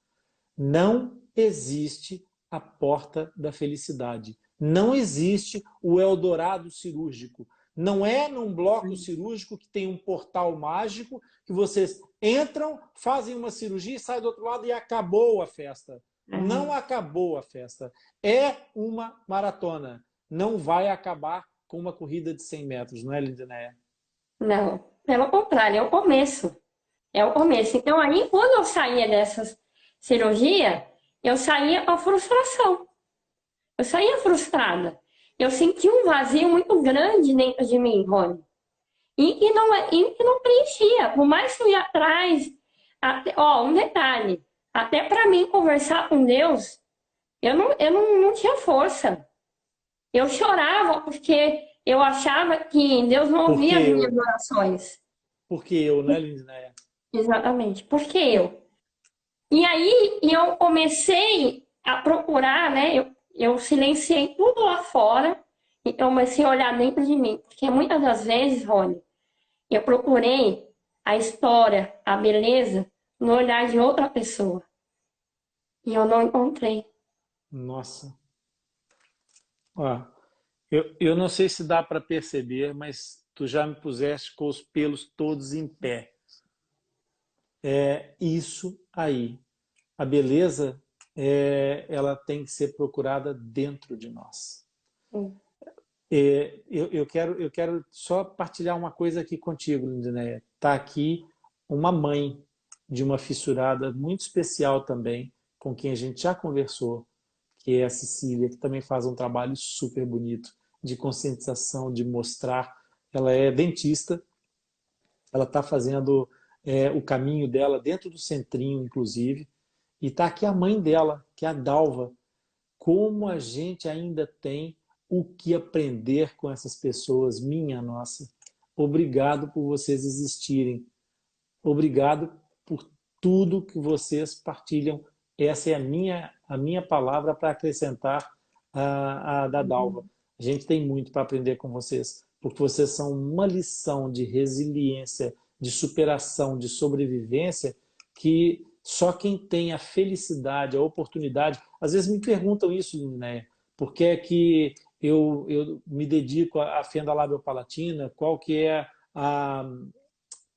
Não existe a porta da felicidade. Não existe o Eldorado cirúrgico. Não é num bloco cirúrgico que tem um portal mágico que vocês entram, fazem uma cirurgia e saem do outro lado e acabou a festa. Não acabou a festa. É uma maratona. Não vai acabar com uma corrida de 100 metros, não é, Lindinéia? Não, pelo contrário, é o começo. É o começo. Então, aí, quando eu saía dessas cirurgia, eu saía com a frustração. Eu saía frustrada. Eu senti um vazio muito grande dentro de mim, Rony. E que não preenchia. Por mais que eu ia atrás. Um detalhe. Até para mim conversar com Deus, eu não tinha força. Eu chorava porque eu achava que Deus não Porque ouvia as minhas eu, orações. porque eu, né, Lindinéia? Exatamente. Porque eu. E aí eu comecei a procurar, né? Eu silenciei tudo lá fora e eu comecei a olhar dentro de mim. Porque muitas das vezes, Rony, eu procurei a história, a beleza no olhar de outra pessoa. E eu não encontrei. Nossa. Ó, eu não sei se dá para perceber, mas tu já me puseste com os pelos todos em pé. É isso aí. A beleza, ela tem que ser procurada dentro de nós. Hum. Eu quero só partilhar uma coisa aqui contigo, Lindinéia. Está aqui uma mãe de uma fissurada muito especial também, com quem a gente já conversou, que é a Cecília, que também faz um trabalho super bonito de conscientização, de mostrar. Ela é dentista, ela está fazendo o caminho dela dentro do centrinho, inclusive, e está aqui a mãe dela, que é a Dalva. Como a gente ainda tem o que aprender com essas pessoas, minha nossa. Obrigado por vocês existirem. Obrigado por tudo que vocês partilham. Essa é a minha palavra para acrescentar a da Dalva. A gente tem muito para aprender com vocês, porque vocês são uma lição de resiliência, de superação, de sobrevivência, que só quem tem a felicidade, a oportunidade... Às vezes me perguntam isso, né? Por que é que eu me dedico à fenda labiopalatina? A,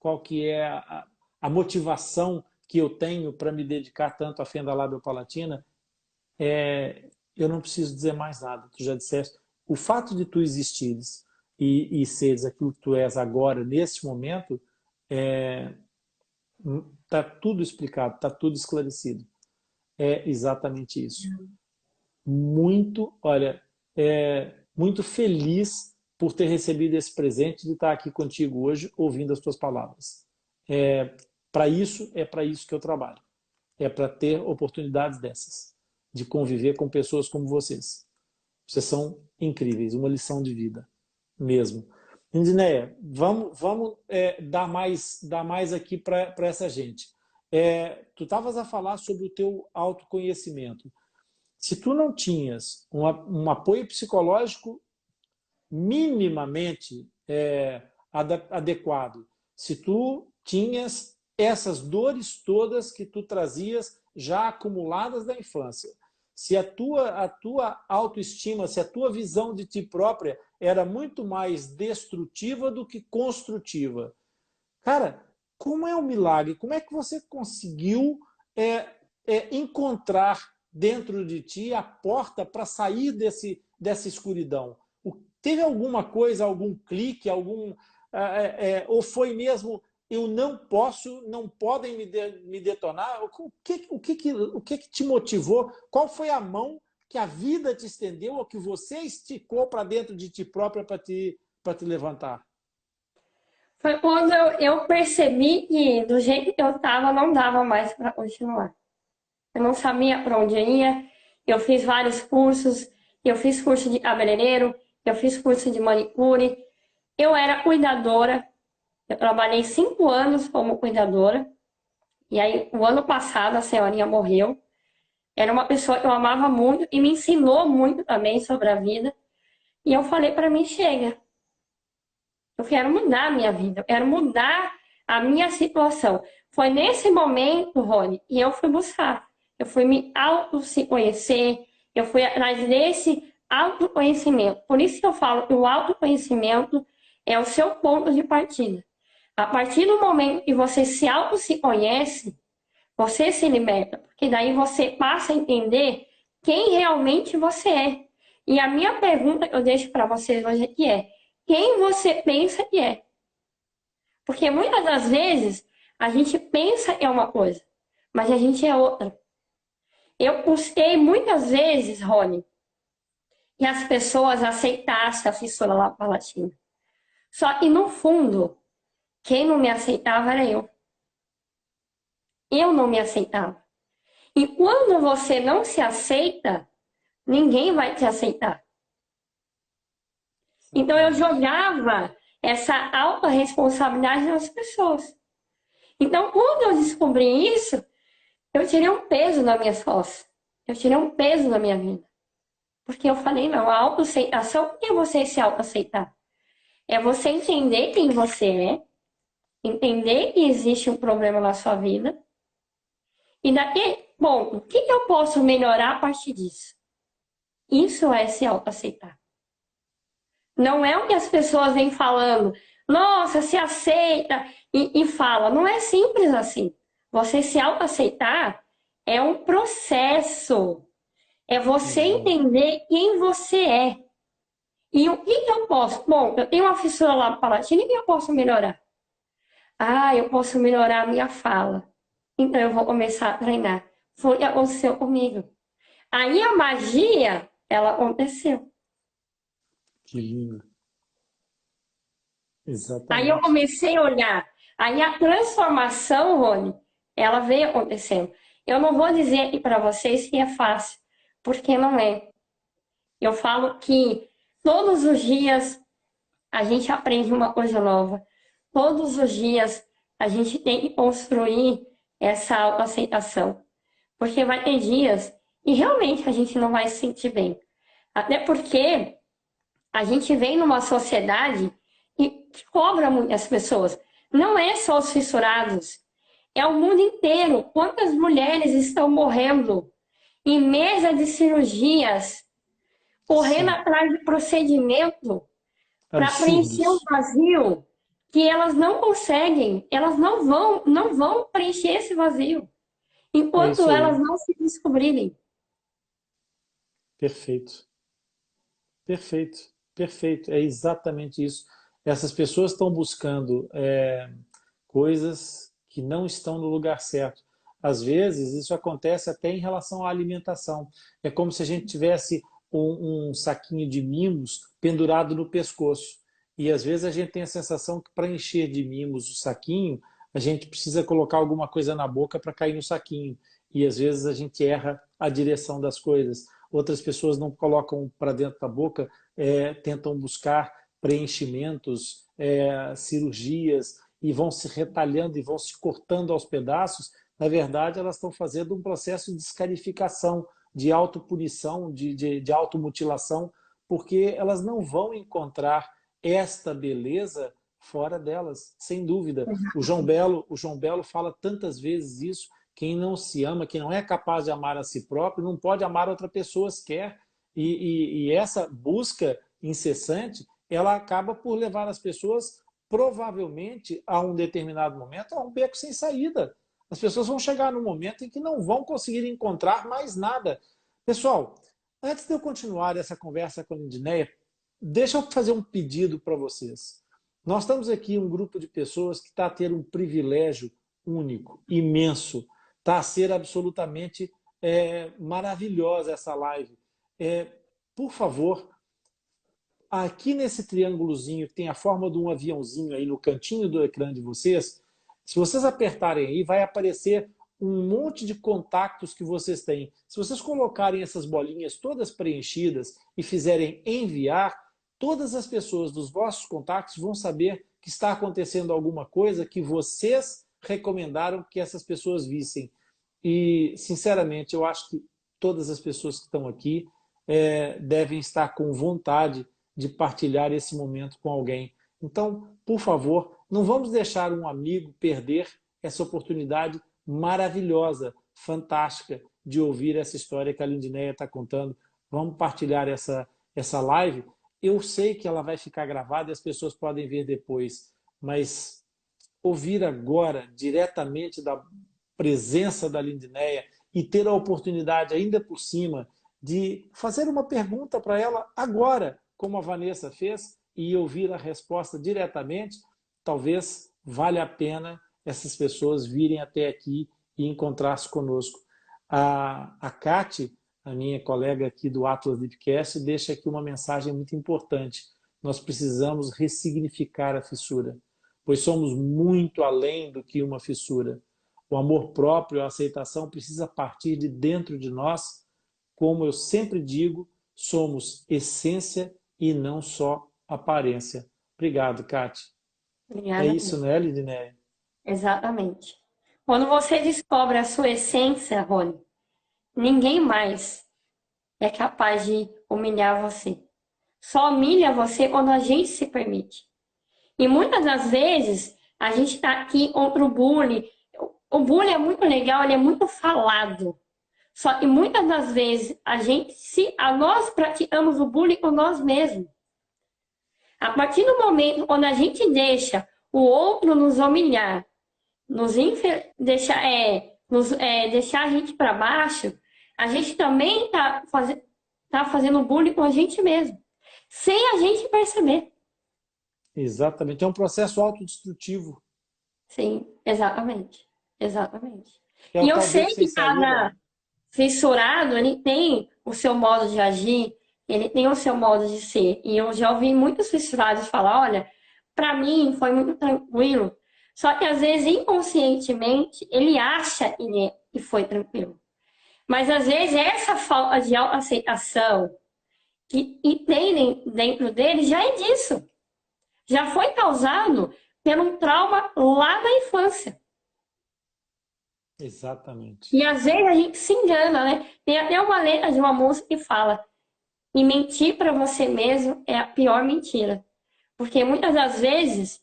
qual que é a motivação que eu tenho para me dedicar tanto à fenda labiopalatina? eu não preciso dizer mais nada, tu já disseste. O fato de tu existires e seres aquilo que tu és agora, neste momento, está tudo explicado, está tudo esclarecido. É exatamente isso. Muito, olha, muito feliz por ter recebido esse presente de estar aqui contigo hoje, ouvindo as tuas palavras. É para isso que eu trabalho. É para ter oportunidades dessas, de conviver com pessoas como vocês. Vocês são incríveis, uma lição de vida, mesmo. Indineia, vamos dar mais aqui para essa gente. Tu estavas a falar sobre o teu autoconhecimento. Se tu não tinhas um apoio psicológico minimamente adequado, se tu tinhas essas dores todas que tu trazias já acumuladas da infância, se a tua autoestima, se a tua visão de ti própria era muito mais destrutiva do que construtiva. Cara, como é um milagre? Como é que você conseguiu encontrar dentro de ti a porta para sair dessa escuridão? Teve alguma coisa, algum clique, ou foi mesmo eu não posso, não podem me detonar? O que te motivou? Qual foi a mão que a vida te estendeu ou que você esticou para dentro de ti própria para te levantar? Foi quando eu percebi que do jeito que eu estava não dava mais para continuar. Eu não sabia para onde eu ia. Eu fiz vários cursos. Eu fiz curso de cabeleireiro. Eu fiz curso de manicure. Eu era cuidadora. Eu trabalhei 5 anos como cuidadora. E aí, o ano passado, a senhorinha morreu. Era uma pessoa que eu amava muito e me ensinou muito também sobre a vida. E eu falei para mim, chega. Eu quero mudar a minha vida. Eu quero mudar a minha situação. Foi nesse momento, Rony, e eu fui buscar. Eu fui me se conhecer. Eu fui atrás desse autoconhecimento. Por isso que eu falo que o autoconhecimento é o seu ponto de partida. A partir do momento que você se conhece, você se liberta, porque daí você passa a entender quem realmente você é. E a minha pergunta que eu deixo para vocês hoje aqui é: quem você pensa que é? Porque muitas das vezes a gente pensa que é uma coisa, mas a gente é outra. Eu busquei muitas vezes, Rony, que as pessoas aceitassem a fissura palatina. Só que no fundo, quem não me aceitava era eu. Eu não me aceitava. E quando você não se aceita, ninguém vai te aceitar. Então eu jogava essa autorresponsabilidade nas pessoas. Então, quando eu descobri isso, eu tirei um peso das minhas costas. Eu tirei um peso da minha vida. Porque eu falei, não, a autoaceitação, o que é você se autoaceitar? É você entender quem você é, entender que existe um problema na sua vida, e daqui, bom, o que eu posso melhorar a partir disso? Isso é se autoaceitar. Não é o que as pessoas vêm falando, nossa, se aceita e fala. Não é simples assim. Você se autoaceitar é um processo. É você entender quem você é. E o que eu posso? Bom, eu tenho uma fissura lá palatina, e o que eu posso melhorar? Ah, eu posso melhorar a minha fala. Então eu vou começar a treinar. Foi o que aconteceu comigo. Aí a magia, ela aconteceu. Que lindo. Aí eu Exatamente. comecei a olhar. Aí a transformação, Rony, ela veio acontecendo. Eu não vou dizer aqui para vocês que é fácil, porque não é. Eu falo que todos os dias a gente aprende uma coisa nova. Todos os dias a gente tem que construir essa autoaceitação. Porque vai ter dias e realmente a gente não vai se sentir bem. Até porque a gente vem numa sociedade que cobra muitas pessoas. Não é só os fissurados, é o mundo inteiro. Quantas mulheres estão morrendo em mesa de cirurgias, correndo Sim. atrás de procedimento para preencher um Absurdos. vazio que elas não conseguem, elas não vão preencher esse vazio É enquanto isso elas aí. não se descobrirem. Perfeito, perfeito, perfeito. É exatamente isso. Essas pessoas estão buscando coisas que não estão no lugar certo. Às vezes, isso acontece até em relação à alimentação. É como se a gente tivesse um saquinho de mimos pendurado no pescoço. E às vezes a gente tem a sensação que para encher de mimos o saquinho, a gente precisa colocar alguma coisa na boca para cair no saquinho. E às vezes a gente erra a direção das coisas. Outras pessoas não colocam para dentro da boca, tentam buscar preenchimentos, cirurgias, e vão se retalhando e vão se cortando aos pedaços. Na verdade, elas estão fazendo um processo de escarificação, de autopunição, de automutilação, porque elas não vão encontrar esta beleza fora delas, sem dúvida. O João Belo fala tantas vezes isso: quem não se ama, quem não é capaz de amar a si próprio, não pode amar outra pessoa sequer. E essa busca incessante, ela acaba por levar as pessoas, provavelmente, a um determinado momento, a um beco sem saída. As pessoas vão chegar num momento em que não vão conseguir encontrar mais nada. Pessoal, antes de eu continuar essa conversa com a Lindinéia, deixa eu fazer um pedido para vocês. Nós estamos aqui um grupo de pessoas que está a ter um privilégio único, imenso. Está a ser absolutamente maravilhosa essa live. Por favor, aqui nesse triângulozinho que tem a forma de um aviãozinho aí no cantinho do ecrã de vocês, se vocês apertarem aí, vai aparecer um monte de contatos que vocês têm. Se vocês colocarem essas bolinhas todas preenchidas e fizerem enviar, todas as pessoas dos vossos contatos vão saber que está acontecendo alguma coisa que vocês recomendaram que essas pessoas vissem. E, sinceramente, eu acho que todas as pessoas que estão aqui devem estar com vontade de partilhar esse momento com alguém. Então, por favor, não vamos deixar um amigo perder essa oportunidade maravilhosa, fantástica, de ouvir essa história que a Lindinéia está contando. Vamos partilhar essa live. Eu sei que ela vai ficar gravada e as pessoas podem ver depois, mas ouvir agora, diretamente da presença da Lindinéia, e ter a oportunidade, ainda por cima, de fazer uma pergunta para ela agora, como a Vanessa fez, e ouvir a resposta diretamente, talvez valha a pena essas pessoas virem até aqui e encontrar-se conosco. A Cate, a minha colega aqui do Atlas Lipcast, deixa aqui uma mensagem muito importante. Nós precisamos ressignificar a fissura, pois somos muito além do que uma fissura. O amor próprio, a aceitação precisa partir de dentro de nós. Como eu sempre digo, somos essência e não só aparência. Obrigado, Cate. É Obrigada. isso, né, Lidinéia? Exatamente. Quando você descobre a sua essência, Rony, ninguém mais é capaz de humilhar você. Só humilha você quando a gente se permite. E muitas das vezes a gente está aqui contra o bullying. O bullying é muito legal, ele é muito falado. Só que muitas das vezes nós praticamos o bullying com nós mesmos. A partir do momento quando a gente deixa o outro nos humilhar, deixar a gente para baixo, a gente também tá fazendo bullying com a gente mesmo, sem a gente perceber. Exatamente. É um processo autodestrutivo. Sim, exatamente. Exatamente. É E o eu tal sei beco sem que saída. cada fissurado, ele tem o seu modo de agir, ele tem o seu modo de ser. E eu já ouvi muitos fissurados falar, olha, para mim foi muito tranquilo. Só que às vezes, inconscientemente, ele acha que foi tranquilo. Mas às vezes essa falta de autoaceitação que tem dentro dele já é disso. Já foi causado por um trauma lá da infância. Exatamente. E às vezes a gente se engana, né? Tem até uma letra de uma música que fala: e mentir para você mesmo é a pior mentira. Porque muitas das vezes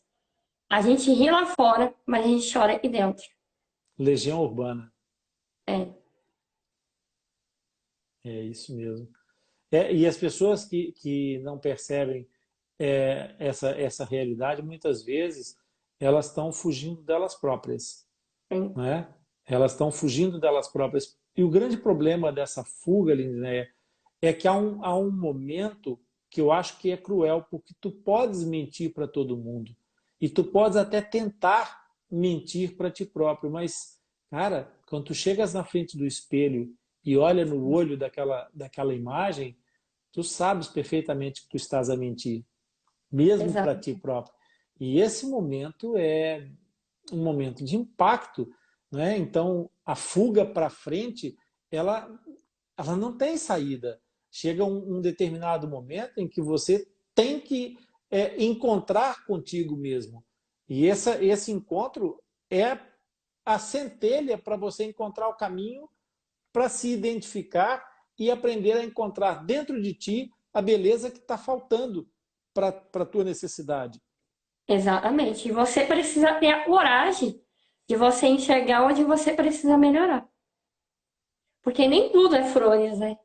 a gente ri lá fora, mas a gente chora aqui dentro. Legião Urbana. É, É isso mesmo. E as pessoas que não percebem essa realidade, muitas vezes, elas estão fugindo delas próprias. sim, Né? Elas estão fugindo delas próprias. E o grande problema dessa fuga, Lindinéia, é que há um momento que eu acho que é cruel, porque tu podes mentir para todo mundo. E tu podes até tentar mentir para ti próprio, mas, cara, quando tu chegas na frente do espelho e olha no olho daquela imagem, tu sabes perfeitamente que tu estás a mentir, mesmo para Exato. ti próprio. E esse momento é um momento de impacto, né? Então, a fuga para frente, ela, ela não tem saída. Chega um determinado momento em que você tem que encontrar contigo mesmo. E esse encontro é a centelha para você encontrar o caminho para se identificar e aprender a encontrar dentro de ti a beleza que está faltando para a tua necessidade. Exatamente. E você precisa ter a coragem de você enxergar onde você precisa melhorar. Porque nem tudo é flores, né?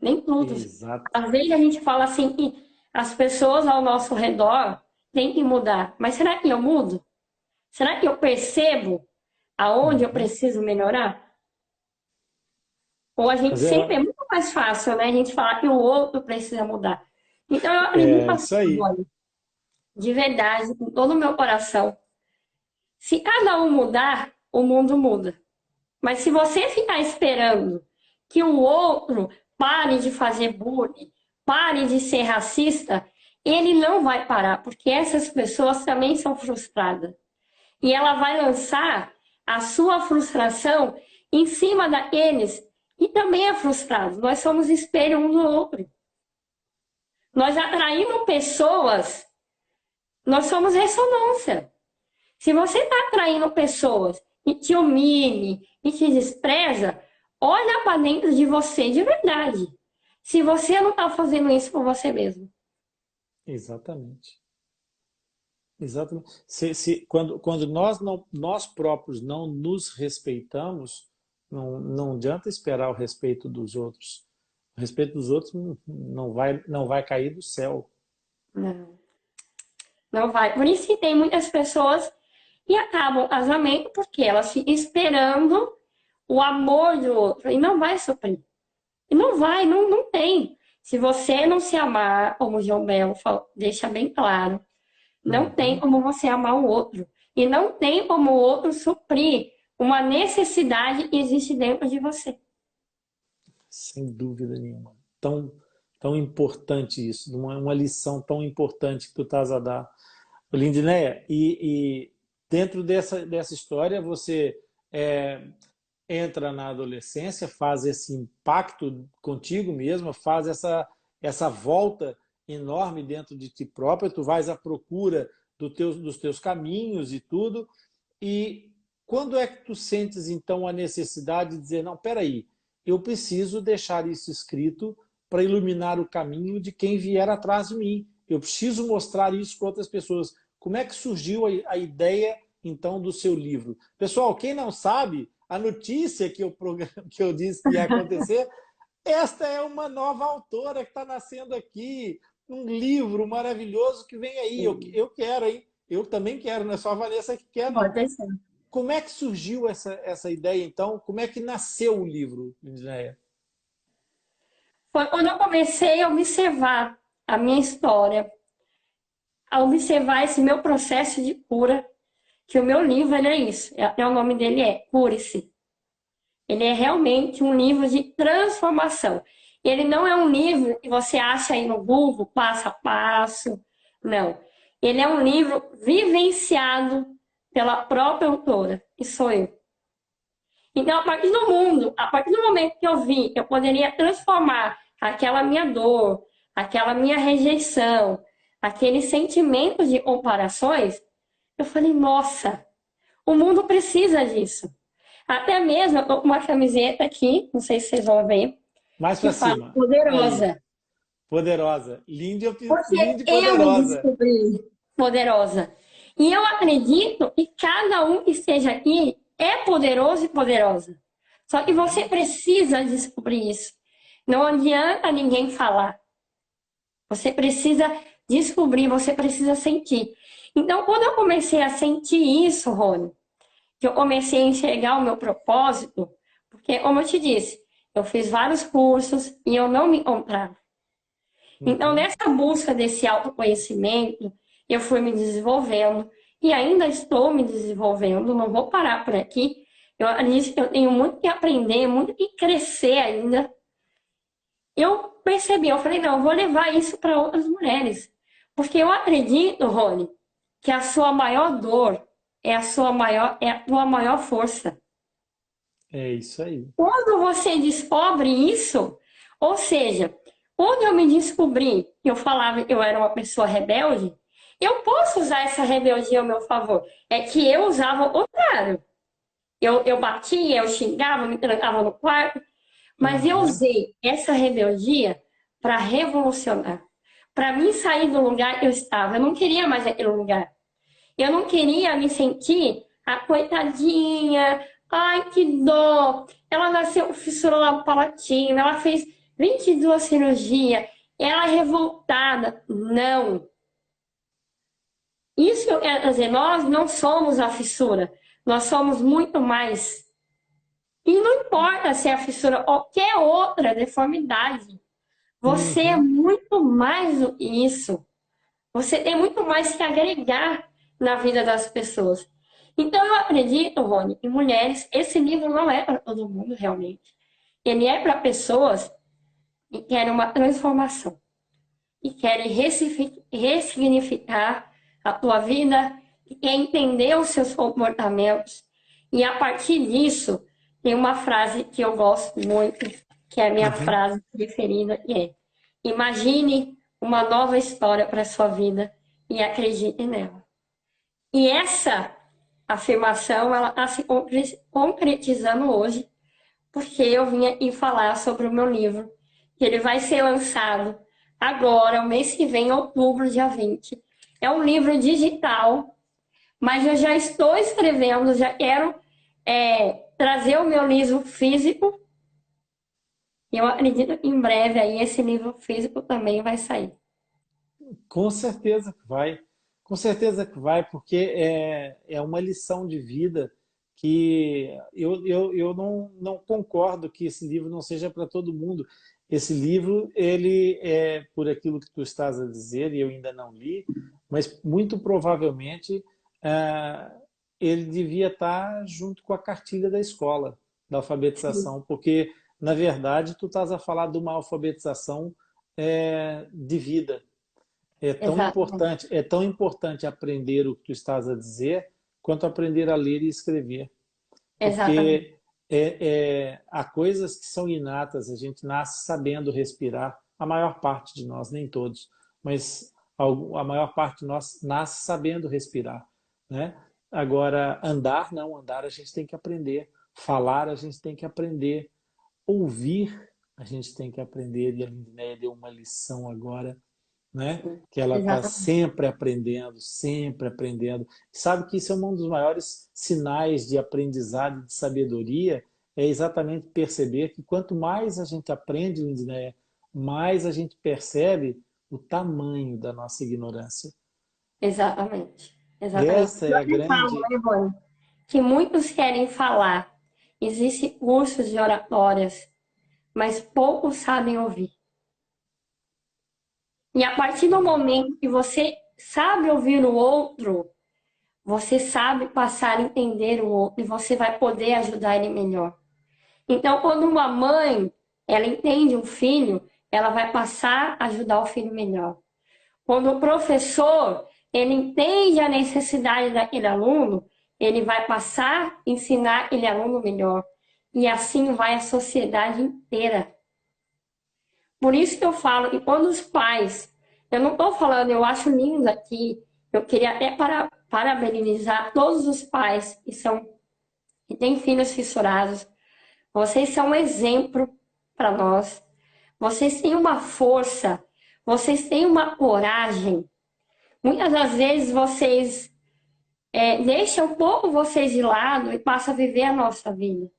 Nem tudo. Exato. Às vezes a gente fala assim que as pessoas ao nosso redor têm que mudar. Mas será que eu mudo? Será que eu percebo aonde eu Uhum. preciso melhorar? Ou a gente Mas sempre é muito mais fácil, né? A gente falar que o outro precisa mudar. Então eu acredito assim, isso aí. olha, de verdade, com todo o meu coração. Se cada um mudar, o mundo muda. Mas se você ficar esperando que o outro pare de fazer bullying, pare de ser racista, ele não vai parar, porque essas pessoas também são frustradas. E ela vai lançar a sua frustração em cima daqueles que também é frustrado. Nós somos espelho um do outro. Nós atraímos pessoas, nós somos ressonância. Se você está atraindo pessoas que te humilhem e te despreza, olha para dentro de você de verdade. Se você não está fazendo isso por você mesmo. Exatamente. Exatamente. Quando nós próprios não nos respeitamos, não adianta esperar o respeito dos outros. O respeito dos outros não vai cair do céu. Não, não vai. Por isso que tem muitas pessoas que acabam o casamento porque elas ficam esperando o amor do outro e não vai suprir. E não vai, não tem. Se você não se amar, como o João Belo deixa bem claro, não tem Uhum. como você amar o outro. E não tem como o outro suprir uma necessidade que existe dentro de você. Sem dúvida nenhuma. Tão importante isso, uma lição tão importante que tu estás a dar. Lindinéia, e dentro dessa história você é, entra na adolescência, faz esse impacto contigo mesma, faz essa volta enorme dentro de ti própria, tu vais à procura dos teus caminhos e tudo, e quando é que tu sentes então a necessidade de dizer, não, peraí, eu preciso deixar isso escrito para iluminar o caminho de quem vier atrás de mim. Eu preciso mostrar isso para outras pessoas. Como é que surgiu a ideia, então, do seu livro? Pessoal, quem não sabe, a notícia que eu disse que ia acontecer, esta é uma nova autora que está nascendo aqui, um livro maravilhoso que vem aí. Eu quero, hein? Eu também quero, não é só a Vanessa que quer, não. Pode ser. Como é que surgiu essa ideia, então? Como é que nasceu o livro, Lindinéia? Foi quando eu comecei a observar a minha história, a observar esse meu processo de cura, que o meu livro ele é isso, até o nome dele é Cure-se. Ele é realmente um livro de transformação. Ele não é um livro que você acha aí no Google, passo a passo. Não. Ele é um livro vivenciado pela própria autora, e sou eu. Então, a partir do momento que eu vi que eu poderia transformar aquela minha dor, aquela minha rejeição, aquele sentimento de comparações, eu falei, nossa, o mundo precisa disso. Até mesmo, eu tô com uma camiseta aqui, não sei se vocês vão ver, Mais que para fala cima. Aí, poderosa. poderosa. Porque Linda e eu me poderosa. descobri poderosa. E eu acredito que cada um que esteja aqui é poderoso e poderosa. Só que você precisa descobrir isso. Não adianta ninguém falar. Você precisa descobrir, você precisa sentir. Então, quando eu comecei a sentir isso, Rony, que eu comecei a enxergar o meu propósito, porque, como eu te disse, Eu fiz vários cursos e eu não me encontrava. Então, Uhum. nessa busca desse autoconhecimento, eu fui me desenvolvendo e ainda estou me desenvolvendo, não vou parar por aqui. Eu tenho muito que aprender, muito que crescer ainda. Eu percebi, eu falei, não, eu vou levar isso para outras mulheres. Porque eu acredito, Rony, que a sua maior dor é a tua maior força. É isso aí. Quando você descobre isso, ou seja, quando eu me descobri que eu falava que eu era uma pessoa rebelde, eu posso usar essa rebeldia ao meu favor. É que eu usava o contrário. Eu batia, eu xingava, me trancava no quarto, mas eu Aham. usei essa rebeldia para revolucionar. Para mim sair do lugar que eu estava. Eu não queria mais aquele lugar. Eu não queria me sentir a coitadinha. Ai, que dó. Ela nasceu com fissura na palatina, ela fez 22 cirurgias, ela é revoltada. Não. Isso que eu quero dizer, nós não somos a fissura, nós somos muito mais. E não importa se é a fissura ou qualquer outra deformidade, você é Uhum. muito mais do que isso. Você tem muito mais que agregar na vida das pessoas. Então, eu acredito, Rony, em mulheres, esse livro não é para todo mundo, realmente. Ele é para pessoas que querem uma transformação, que querem ressignificar a tua vida, que querem entender os seus comportamentos. E a partir disso, tem uma frase que eu gosto muito, que é a minha Uhum. frase preferida, que é: imagine uma nova história para a sua vida e acredite nela. E essa afirmação, ela está se concretizando hoje, porque eu vim aqui falar sobre o meu livro, que ele vai ser lançado agora, o mês que vem, outubro, dia 20. É um livro digital, mas eu já estou escrevendo, já quero trazer o meu livro físico, e eu acredito que em breve aí esse livro físico também vai sair. Com certeza que vai. Com certeza que vai, porque é uma lição de vida que eu não concordo que esse livro não seja para todo mundo. Esse livro, ele é por aquilo que tu estás a dizer, e eu ainda não li, mas muito provavelmente ah, ele devia estar junto com a cartilha da escola, da Sim, alfabetização, porque, na verdade, tu estás a falar de uma alfabetização de vida. exatamente. É tão importante aprender o que tu estás a dizer, quanto aprender a ler e escrever. Exatamente. Porque há coisas que são inatas, a gente nasce sabendo respirar, a maior parte de nós, nem todos, mas a maior parte de nós nasce sabendo respirar, né? Agora, andar, não, andar a gente tem que aprender, falar a gente tem que aprender, ouvir a gente tem que aprender, e a Lindinéia deu uma lição agora, né? Sim, Que ela está exatamente. sempre aprendendo, sempre aprendendo. Sabe que isso é um dos maiores sinais de aprendizado e de sabedoria, é exatamente perceber que quanto mais a gente aprende, Lindnéia, mais a gente percebe o tamanho da nossa ignorância. Exatamente. Exatamente. Essa é Eu a até falo, grande. né, Rony, que muitos querem falar. Existem cursos de oratórias, mas poucos sabem ouvir. E a partir do momento que você sabe ouvir o outro, você sabe passar a entender o outro e você vai poder ajudar ele melhor. Então, quando uma mãe, ela entende um filho, ela vai passar a ajudar o filho melhor. Quando o professor, ele entende a necessidade daquele aluno, ele vai passar a ensinar aquele aluno melhor. E assim vai a sociedade inteira. Por isso que eu falo que quando os pais, eu não estou falando, eu acho lindo aqui, eu queria até parabenizar todos os pais que têm filhos fissurados. Vocês são um exemplo para nós. Vocês têm uma força, vocês têm uma coragem. Muitas das vezes vocês deixam um pouco vocês de lado e passam a viver a nossa vida.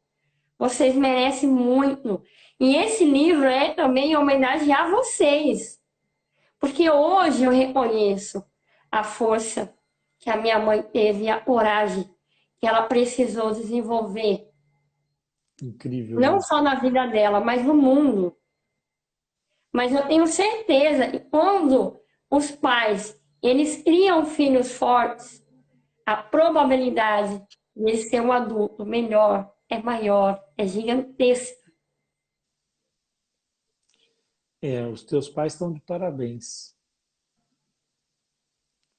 Vocês merecem muito. E esse livro é também em homenagem a vocês. Porque hoje eu reconheço a força que a minha mãe teve e a coragem que ela precisou desenvolver Incrível Não isso. só na vida dela, mas no mundo. Mas eu tenho certeza que quando os pais, eles criam filhos fortes, a probabilidade de ele ser um adulto melhor é maior, é gigantesca. Os teus pais estão de parabéns.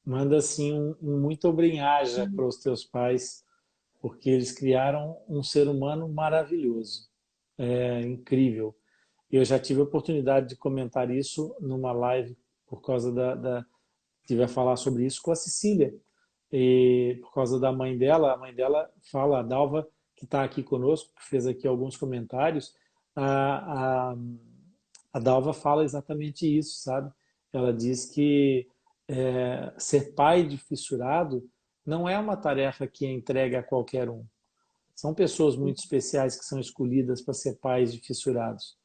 Manda assim um muito obrigada para os teus pais, porque eles criaram um ser humano maravilhoso. É incrível. Eu já tive a oportunidade de comentar isso numa live por causa tive a falar sobre isso com a Cecília, e por causa da mãe dela. A mãe dela fala, a Dalva, que está aqui conosco, que fez aqui alguns comentários, a, a, a Dalva fala exatamente isso, sabe? Ela diz que ser pai de fissurado não é uma tarefa que é entregue a qualquer um. São pessoas muito especiais que são escolhidas para ser pais de fissurados,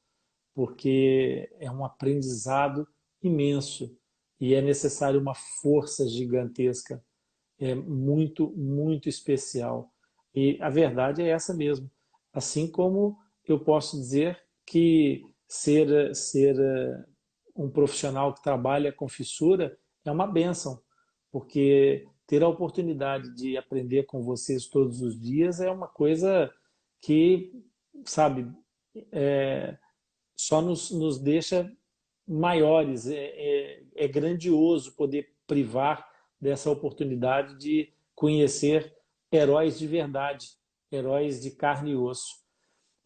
porque é um aprendizado imenso e é necessário uma força gigantesca, é muito, muito especial. E a verdade é essa mesmo. Assim como eu posso dizer que ser um profissional que trabalha com fissura é uma bênção, porque ter a oportunidade de aprender com vocês todos os dias é uma coisa que, sabe, é, só nos deixa maiores. É grandioso poder privar dessa oportunidade de conhecer heróis de verdade, heróis de carne e osso.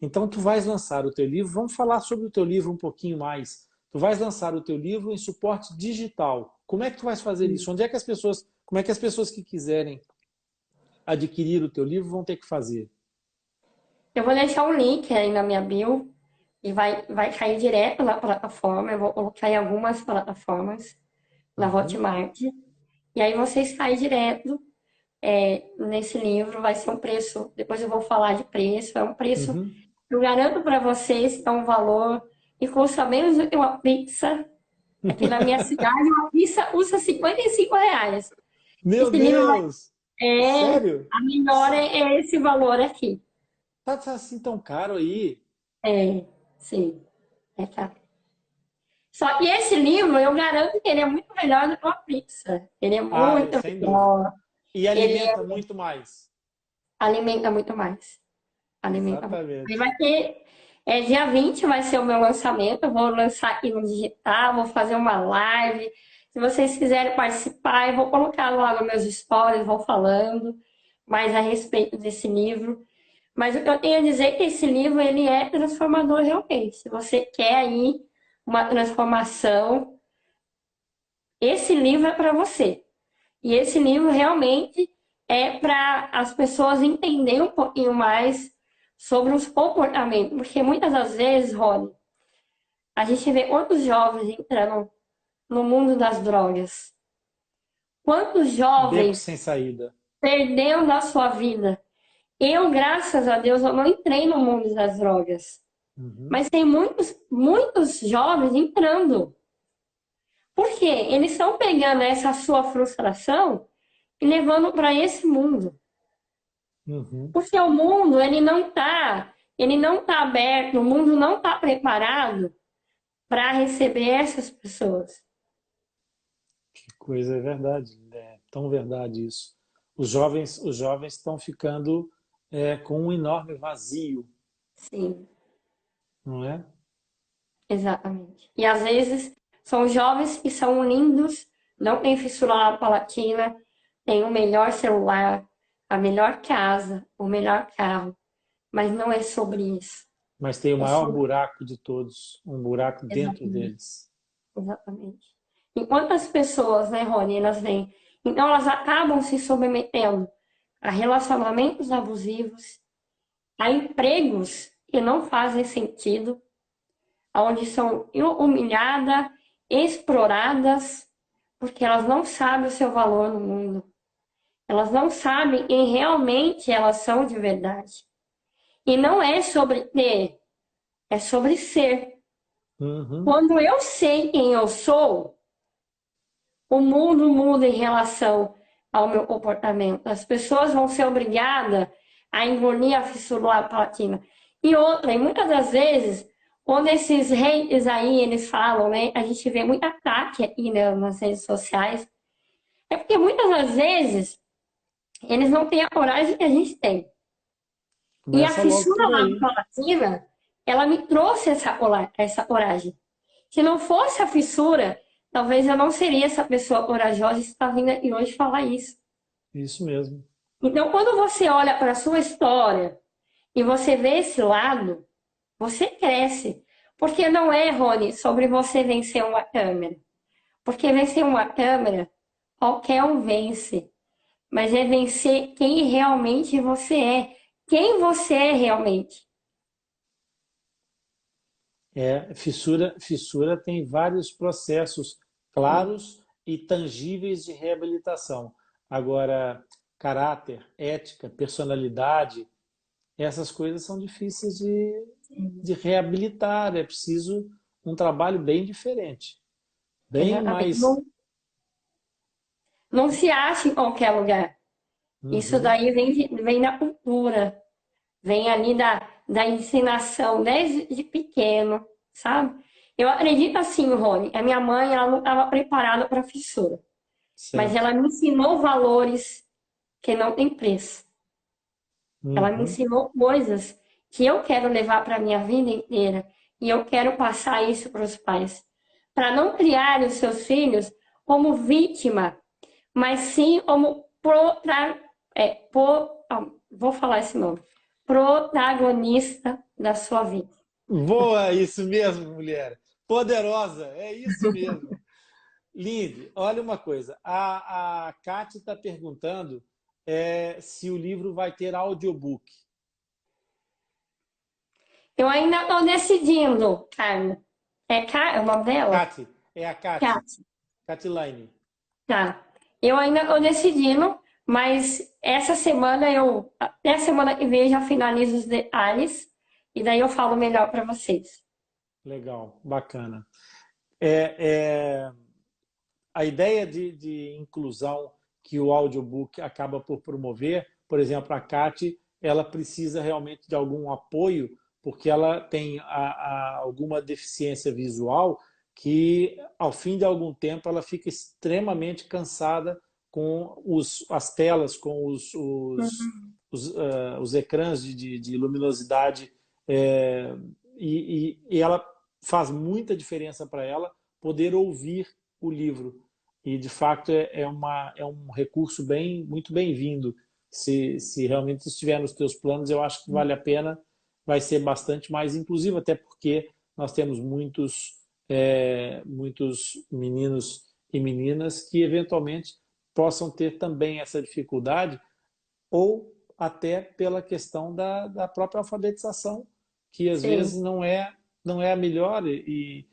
Então, tu vais lançar o teu livro, vamos falar sobre o teu livro um pouquinho mais. Tu vais lançar o teu livro em suporte digital. Como é que tu vais fazer isso? Onde é que como é que as pessoas que quiserem adquirir o teu livro vão ter que fazer? Eu vou deixar um link aí na minha bio e vai cair direto na plataforma. Eu vou colocar em algumas plataformas na Uhum, Hotmart. E aí vocês caem direto nesse livro. Vai ser um preço, depois eu vou falar de preço. É um preço, uhum. eu garanto para vocês que é um valor e custa menos do que uma pizza. Aqui na minha cidade, uma pizza custa R$ 55. Meu Esse livro Deus! é, Sério? a menor é esse valor aqui. Tá assim tão caro aí? É, sim, é caro. Só que esse livro, eu garanto que ele é muito melhor do que uma pizza. Ele é Ah, muito sem dúvida. melhor. E Ele alimenta muito mais. alimenta muito mais. Alimenta muito. Aí Exatamente. vai ter. Dia 20 vai ser o meu lançamento. Eu vou lançar aqui no digital, vou fazer uma live. Se vocês quiserem participar, eu vou colocar lá nos meus stories, vou falando mais a respeito desse livro. Mas o que eu tenho a dizer é que esse livro ele é transformador realmente. Se você quer aí uma transformação, esse livro é para você. E esse livro realmente é para as pessoas entenderem um pouquinho mais sobre os comportamentos. Porque muitas das vezes, Rony, a gente vê quantos jovens entrando no mundo das drogas. Quantos Beco jovens sem saída. perdendo a sua vida. Eu, graças a Deus, eu não entrei no mundo das drogas. Uhum, Mas tem muitos, muitos jovens entrando. Por quê? Eles estão pegando essa sua frustração e levando para esse mundo. uhum. Porque o mundo, ele não tá aberto, o mundo não está preparado para receber essas pessoas. Que coisa, é verdade. É tão verdade isso. Os jovens estão ficando com um enorme vazio, Sim, não é? exatamente. E às vezes são jovens que são lindos, não têm fissura na palatina, têm o melhor celular, a melhor casa, o melhor carro, mas não é sobre isso. Mas tem o É maior sobre. buraco de todos, um buraco dentro Exatamente. deles. Exatamente. E quantas pessoas, né, Rony, elas vêm? Então elas acabam se submetendo a relacionamentos abusivos, a empregos que não fazem sentido, onde são humilhadas, exploradas, porque elas não sabem o seu valor no mundo. Elas não sabem quem realmente elas são de verdade. E não é sobre ter, é sobre ser. Uhum. Quando eu sei quem eu sou, o mundo muda em relação ao meu comportamento. As pessoas vão ser obrigadas a engolir a fissura platina. E outra, e muitas das vezes, quando esses reis aí, eles falam, né? A gente vê muito ataque aí, né, nas redes sociais. É porque muitas das vezes, eles não têm a coragem que a gente tem. E a Começa logo fissura por lá do aí. Palatina, ela me trouxe essa coragem. Se não fosse a fissura, talvez eu não seria essa pessoa corajosa que está vindo aqui hoje falar isso. Isso mesmo. Então, quando você olha para a sua história e você vê esse lado, você cresce. Porque não é, Rony, sobre você vencer uma câmera. Porque vencer uma câmera, qualquer um vence. Mas é vencer quem realmente você é. Quem você é realmente. Fissura tem vários processos claros e tangíveis de reabilitação. Agora, caráter, ética, personalidade, essas coisas são difíceis de reabilitar. É preciso um trabalho bem diferente, bem Exatamente. mais. Não se acha em qualquer lugar. Isso Uhum, daí vem da cultura, vem ali da ensinação, desde pequeno, sabe? Eu acredito assim, Rony, a minha mãe ela não estava preparada para fissura, mas certo. ela me ensinou valores que não tem preço. Ela me Uhum. ensinou coisas que eu quero levar para a minha vida inteira e eu quero passar isso para os pais, para não criar os seus filhos como vítima, mas sim como vou falar esse nome, protagonista da sua vida. Boa, isso mesmo, mulher. Poderosa, é isso mesmo. Linde, olha uma coisa. A Kate está perguntando se o livro vai ter audiobook. Eu ainda estou decidindo, Carmen. É o nome dela? Kate, é a Kate, Kátia. Katiline. Tá. Eu ainda estou decidindo, mas essa semana até a semana que vem, já finalizo os detalhes e daí eu falo melhor para vocês. Legal, bacana. É, é, a ideia de inclusão que o audiobook acaba por promover, por exemplo, a Kate, ela precisa realmente de algum apoio, porque ela tem alguma deficiência visual que, ao fim de algum tempo, ela fica extremamente cansada com as telas, com os ecrãs de luminosidade, é, e ela faz muita diferença para ela poder ouvir o livro. E, de fato, é um recurso muito bem-vindo. Se realmente estiver nos teus planos, eu acho que vale a pena, vai ser bastante mais inclusivo, até porque nós temos muitos meninos e meninas que, eventualmente, possam ter também essa dificuldade, ou até pela questão da própria alfabetização, que às Sim, vezes não é a melhor, e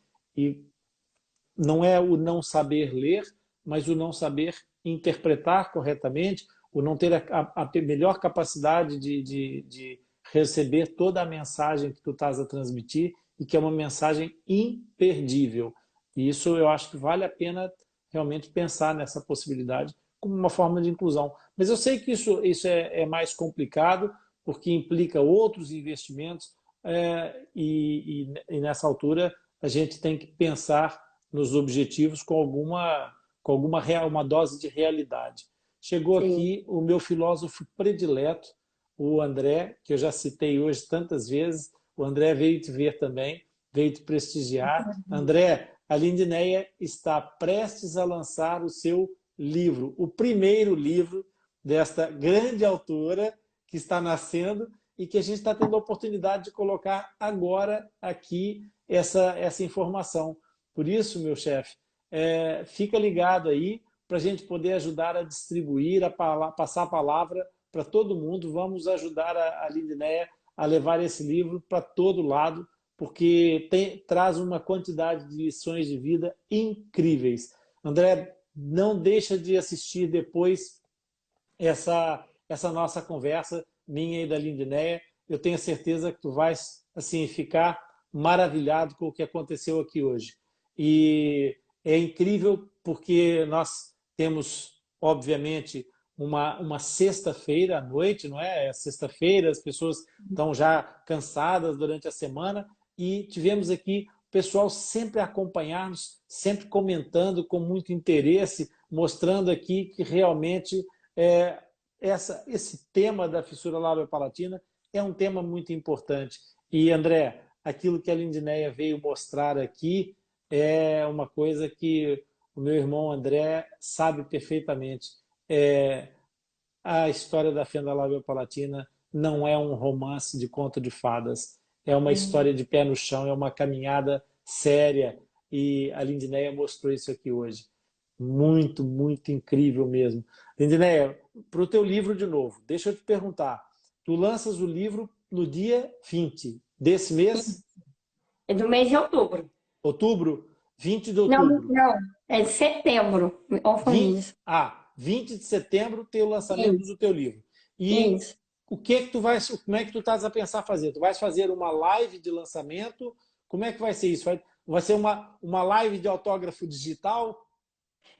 não é o não saber ler, mas o não saber interpretar corretamente, o não ter a melhor capacidade de receber toda a mensagem que tu estás a transmitir, e que é uma mensagem imperdível. E isso eu acho que vale a pena realmente pensar nessa possibilidade como uma forma de inclusão. Mas eu sei que isso é mais complicado, porque implica outros investimentos, e nessa altura a gente tem que pensar nos objetivos com uma dose de realidade. Chegou sim. aqui o meu filósofo predileto, o André, que eu já citei hoje tantas vezes. O André veio te ver também, veio te prestigiar. André, a Lindineia está prestes a lançar o seu livro, o primeiro livro desta grande autora que está nascendo e que a gente está tendo a oportunidade de colocar agora aqui essa informação. Por isso, meu chefe, fica ligado aí para a gente poder ajudar a distribuir, passar a palavra para todo mundo. Vamos ajudar a Lindinéia a levar esse livro para todo lado, porque traz uma quantidade de lições de vida incríveis. André, não deixa de assistir depois essa nossa conversa, minha e da Lindinéia. Eu tenho certeza que tu vais assim, ficar maravilhado com o que aconteceu aqui hoje. E é incrível porque nós temos, obviamente, uma sexta-feira à noite, não é? É sexta-feira, as pessoas estão já cansadas durante a semana e tivemos aqui o pessoal sempre a acompanhar-nos, sempre comentando com muito interesse, mostrando aqui que realmente esse tema da fissura lábio-palatina é um tema muito importante. E, André, aquilo que a Lindineia veio mostrar aqui é uma coisa que o meu irmão André sabe perfeitamente. A história da fenda lábio-palatina não é um romance de conto de fadas, é uma história de pé no chão, é uma caminhada séria e a Lindineia mostrou isso aqui hoje. Muito, muito incrível mesmo. Lindineia, para o teu livro de novo, deixa eu te perguntar, tu lanças o livro no dia 20 desse mês? É do mês de outubro. Outubro? 20 de Não, outubro. não. É de setembro. Me confundi. 20 de setembro tem o lançamento Isso, do teu livro. E isso. como é que tu estás a pensar fazer? Tu vais fazer uma live de lançamento? Como é que vai ser isso? Vai ser uma live de autógrafo digital?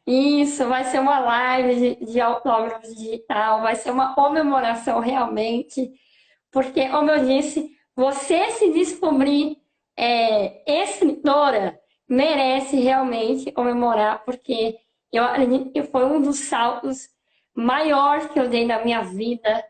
Isso, vai ser uma live de autógrafo digital, vai ser uma comemoração realmente, porque, como eu disse, você se descobrir escritora merece realmente comemorar, porque eu acredito que foi um dos saltos maiores que eu dei na minha vida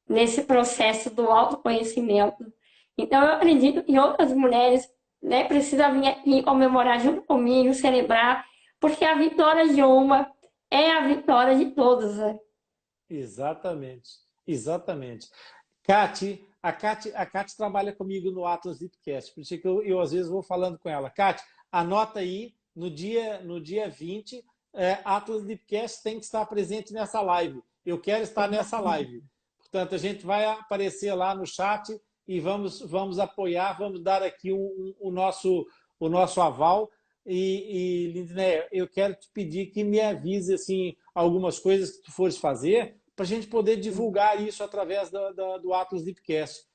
nesse processo do autoconhecimento. Então, eu acredito que outras mulheres, né, precisam vir aqui comemorar junto comigo, celebrar, porque a vitória de uma é a vitória de todos, né? Exatamente, exatamente. A Cati trabalha comigo no Atlas Deepcast, por isso que eu às vezes vou falando com ela. Cati, anota aí, no dia 20, Atlas Deepcast tem que estar presente nessa live. Eu quero estar nessa live. Portanto, a gente vai aparecer lá no chat e vamos apoiar, vamos dar aqui o nosso aval. Lindinéia, eu quero te pedir que me avise assim, algumas coisas que tu fores fazer para a gente poder divulgar isso através do Atlas Deepcast.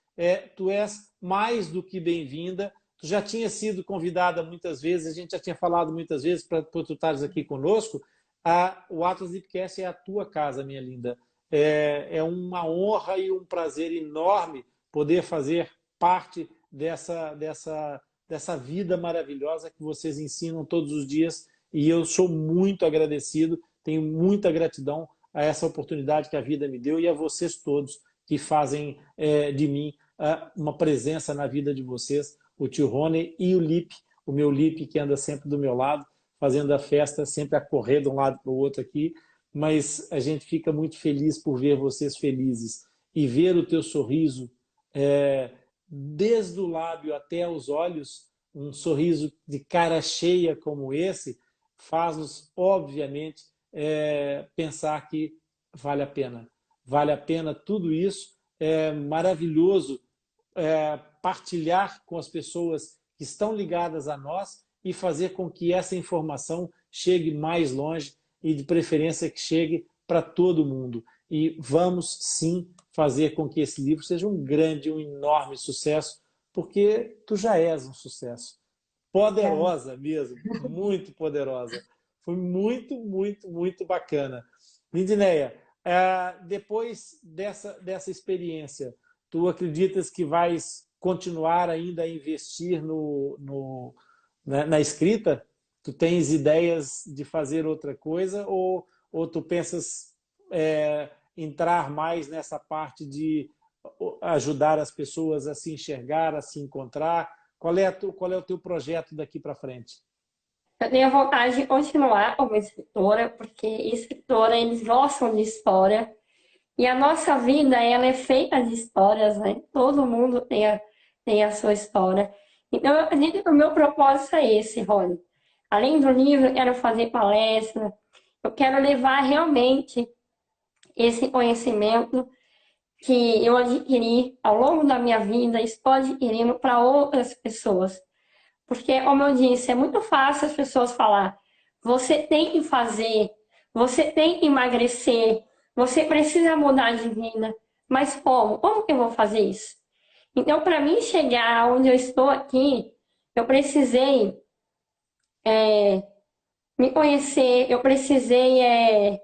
Tu és mais do que bem-vinda. Tu já tinha sido convidada muitas vezes, a gente já tinha falado muitas vezes para tu estares aqui conosco. O Atlas Deepcast é a tua casa, minha linda. É uma honra e um prazer enorme poder fazer parte dessa vida maravilhosa que vocês ensinam todos os dias. E eu sou muito agradecido, tenho muita gratidão a essa oportunidade que a vida me deu e a vocês todos que fazem de mim uma presença na vida de vocês, o tio Rony e o Lipe, o meu Lipe que anda sempre do meu lado, fazendo a festa, sempre a correr de um lado para o outro aqui, mas a gente fica muito feliz por ver vocês felizes e ver o teu sorriso desde o lábio até os olhos, um sorriso de cara cheia como esse, faz-nos, obviamente, pensar que vale a pena. Vale a pena tudo isso. É maravilhoso partilhar com as pessoas que estão ligadas a nós e fazer com que essa informação chegue mais longe e, de preferência, que chegue para todo mundo. E vamos, sim, fazer com que esse livro seja um grande, um enorme sucesso, porque tu já és um sucesso. Poderosa mesmo, muito poderosa. Foi muito, muito, muito bacana. Lindinéia, depois dessa experiência, tu acreditas que vais continuar ainda a investir na escrita? Tu tens ideias de fazer outra coisa ou tu pensas entrar mais nessa parte de ajudar as pessoas a se enxergar, a se encontrar? Qual é o teu projeto daqui para frente? Eu tenho vontade de continuar como escritora, porque escritora, eles gostam de história. E a nossa vida, ela é feita de histórias, né? Todo mundo tem a sua história. Então, eu acredito que o meu propósito é esse, Rony. Além do livro, eu quero fazer palestra, eu quero levar realmente esse conhecimento que eu adquiri ao longo da minha vida, estou adquirindo para outras pessoas. Porque, como eu disse, é muito fácil as pessoas falar, você tem que fazer, você tem que emagrecer, você precisa mudar de vida. Mas como? Como que eu vou fazer isso? Então, para mim chegar onde eu estou aqui, eu precisei me conhecer, eu precisei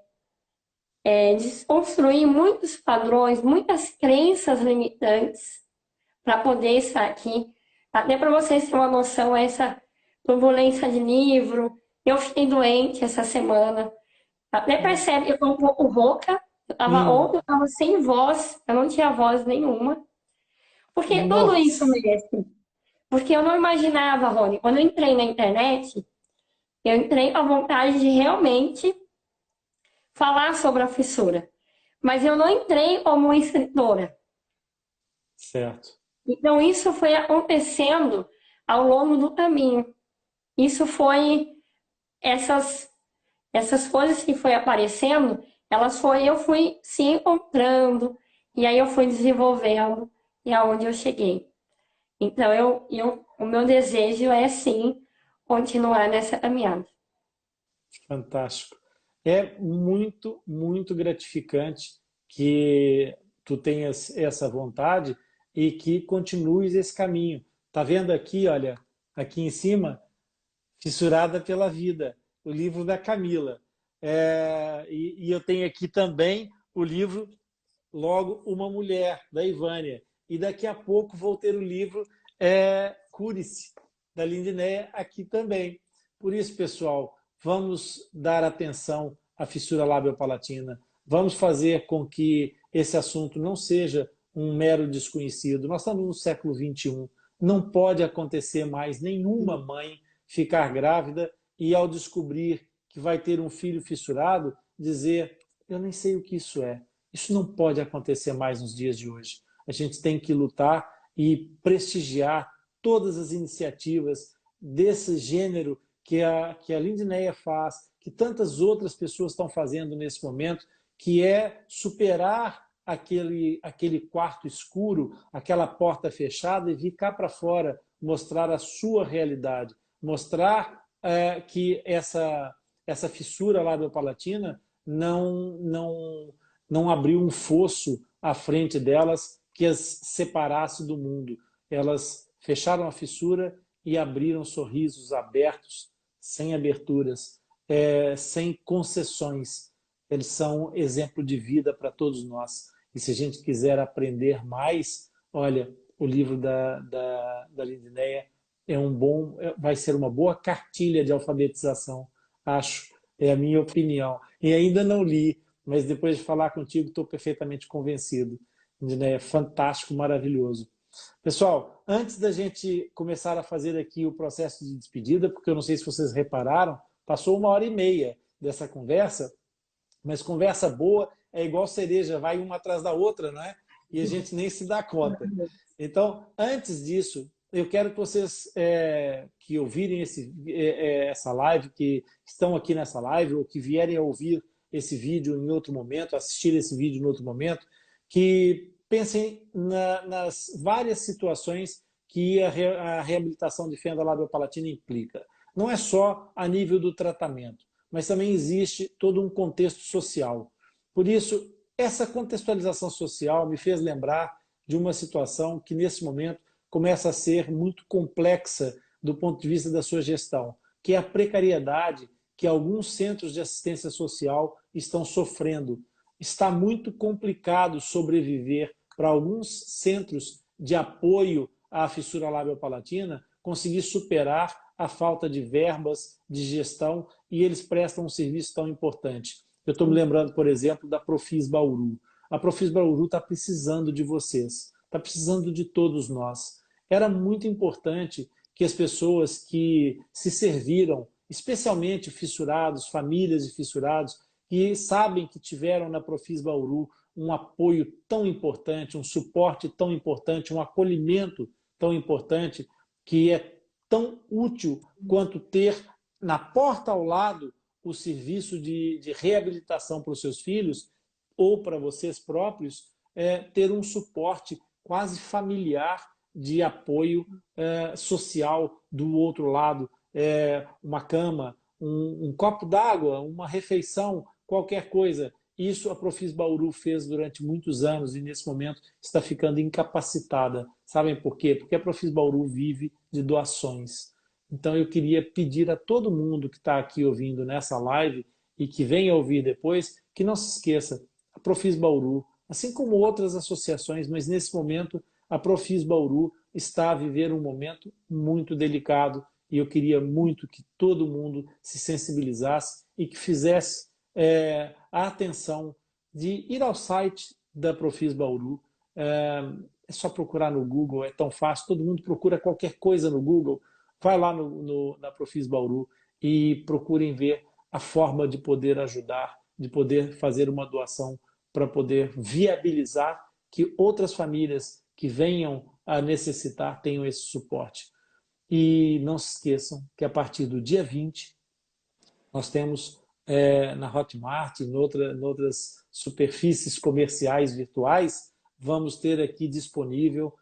desconstruir muitos padrões, muitas crenças limitantes para poder estar aqui. Até para vocês terem uma noção, essa turbulência de livro, eu fiquei doente essa semana. Até percebe, eu estou um pouco rouca. Ontem eu estava sem voz, eu não tinha voz nenhuma. Por que tudo isso, Nossa, mesmo? Porque eu não imaginava, Rony, quando eu entrei na internet, eu entrei com a vontade de realmente falar sobre a fissura. Mas eu não entrei como escritora. certo. Então, isso foi acontecendo ao longo do caminho. Isso foi, essas coisas que foi aparecendo, eu fui se encontrando, e aí eu fui desenvolvendo, e aonde eu cheguei. Então, o meu desejo é, sim, continuar nessa caminhada. Fantástico. É muito, muito gratificante que tu tenhas essa vontade e que continues esse caminho. Tá vendo aqui, olha, aqui em cima, Fissurada pela Vida, o livro da Camila. E eu tenho aqui também o livro Logo Uma Mulher, da Ivânia. E daqui a pouco vou ter o livro Cure-se, da Lindinéia, aqui também. Por isso, pessoal, vamos dar atenção à fissura labiopalatina. Vamos fazer com que esse assunto não seja um mero desconhecido. Nós estamos no século XXI. Não pode acontecer mais nenhuma mãe ficar grávida e, ao descobrir que vai ter um filho fissurado, dizer: eu nem sei o que isso é. Isso não pode acontecer mais nos dias de hoje. A gente tem que lutar e prestigiar todas as iniciativas desse gênero que a Lindinéia faz, que tantas outras pessoas estão fazendo nesse momento, que é superar aquele quarto escuro, aquela porta fechada e vir cá para fora, mostrar a sua realidade, mostrar que essa fissura labiopalatina não abriu um fosso à frente delas que as separasse do mundo. Elas fecharam a fissura e abriram sorrisos abertos, sem aberturas, sem concessões. Eles são exemplo de vida para todos nós. E se a gente quiser aprender mais, olha, o livro da Lindinéia vai ser uma boa cartilha de alfabetização, acho, é a minha opinião. E ainda não li, mas depois de falar contigo estou perfeitamente convencido. Lindinéia, fantástico, maravilhoso. Pessoal, antes da gente começar a fazer aqui o processo de despedida, porque eu não sei se vocês repararam, passou 1h30 dessa conversa, mas conversa boa é igual cereja, vai uma atrás da outra, não é? E a gente nem se dá conta. Então, antes disso, eu quero que vocês que ouvirem essa live, que estão aqui nessa live, ou que vierem a ouvir esse vídeo em outro momento, assistir esse vídeo em outro momento, que pensem nas várias situações que a reabilitação de fenda labiopalatina implica. Não é só a nível do tratamento, mas também existe todo um contexto social. Por isso, essa contextualização social me fez lembrar de uma situação que, nesse momento, começa a ser muito complexa do ponto de vista da sua gestão, que é a precariedade que alguns centros de assistência social estão sofrendo. Está muito complicado sobreviver para alguns centros de apoio à fissura labiopalatina conseguir superar a falta de verbas, de gestão, e eles prestam um serviço tão importante. Eu estou me lembrando, por exemplo, da Profis Bauru. A Profis Bauru está precisando de vocês, está precisando de todos nós. Era muito importante que as pessoas que se serviram, especialmente fissurados, famílias de fissurados, que sabem que tiveram na Profis Bauru um apoio tão importante, um suporte tão importante, um acolhimento tão importante, que é tão útil quanto ter na porta ao lado o serviço de reabilitação para os seus filhos ou para vocês próprios, ter um suporte quase familiar de apoio social do outro lado, uma cama, um copo d'água, uma refeição, qualquer coisa. Isso a Profis Bauru fez durante muitos anos e nesse momento está ficando incapacitada. Sabem por quê? Porque a Profis Bauru vive de doações. Então eu queria pedir a todo mundo que está aqui ouvindo nessa live e que venha ouvir depois, que não se esqueça, a Profis Bauru, assim como outras associações, mas nesse momento a Profis Bauru está a viver um momento muito delicado e eu queria muito que todo mundo se sensibilizasse e que fizesse a atenção de ir ao site da Profis Bauru. É só procurar no Google, é tão fácil, todo mundo procura qualquer coisa no Google, vai lá na Profis Bauru e procurem ver a forma de poder ajudar, de poder fazer uma doação para poder viabilizar que outras famílias que venham a necessitar tenham esse suporte. E não se esqueçam que a partir do dia 20, nós temos na Hotmart, em outras superfícies comerciais virtuais, vamos ter aqui disponível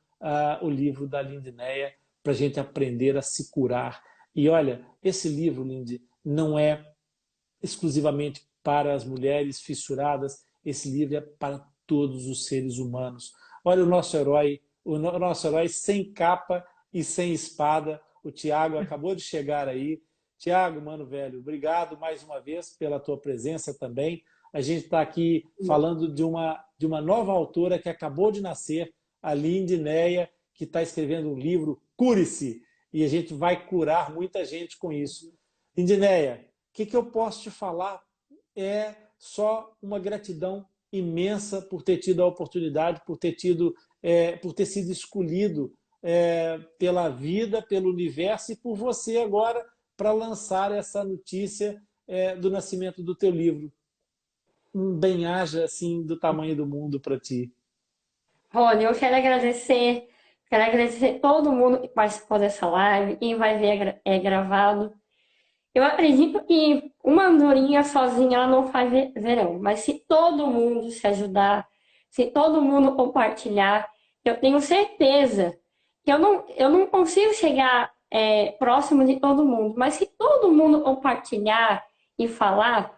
o livro da Lindinéia para a gente aprender a se curar. E olha, esse livro, Lindy, não é exclusivamente para as mulheres fissuradas, esse livro é para todos os seres humanos. Olha o nosso herói sem capa e sem espada, o Tiago acabou de chegar aí. Tiago, mano velho, obrigado mais uma vez pela tua presença também. A gente está aqui falando de uma nova autora que acabou de nascer, a Lindinéia, que está escrevendo um livro, Cure-se, e a gente vai curar muita gente com isso. Lindinéia, o que eu posso te falar é só uma gratidão imensa por ter tido a oportunidade, por ter sido escolhido pela vida, pelo universo e por você agora para lançar essa notícia do nascimento do teu livro. Um bem-aja assim do tamanho do mundo para ti. Rony, eu quero agradecer todo mundo que participou dessa live e vai ver gravado. Eu acredito que uma andorinha sozinha ela não faz verão, mas se todo mundo se ajudar, se todo mundo compartilhar, eu tenho certeza que eu não consigo chegar próximo de todo mundo, mas se todo mundo compartilhar e falar,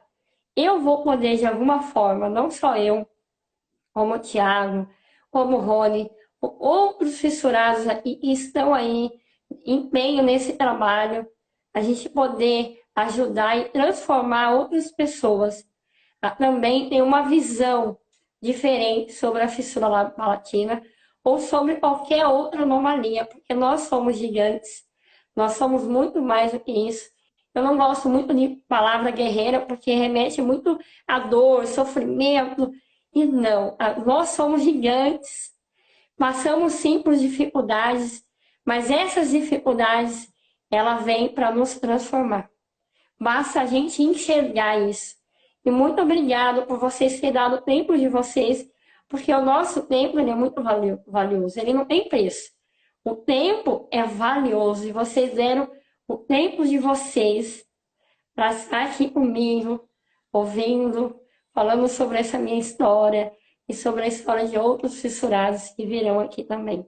eu vou poder de alguma forma, não só eu, como o Thiago, como o Rony, outros fissurados aqui que estão aí, empenho nesse trabalho, a gente poder ajudar e transformar outras pessoas a também ter uma visão diferente sobre a fissura palatina ou sobre qualquer outra anomalia, porque nós somos gigantes, nós somos muito mais do que isso. Eu não gosto muito de palavra guerreira, porque remete muito à dor, sofrimento, e não, nós somos gigantes, passamos sim por dificuldades, mas essas dificuldades, ela vem para nos transformar. Basta a gente enxergar isso. E muito obrigado por vocês terem dado o tempo de vocês, porque o nosso tempo ele é muito valioso, ele não tem preço. O tempo é valioso e vocês deram o tempo de vocês para estar aqui comigo, ouvindo, falando sobre essa minha história e sobre a história de outros fissurados que virão aqui também.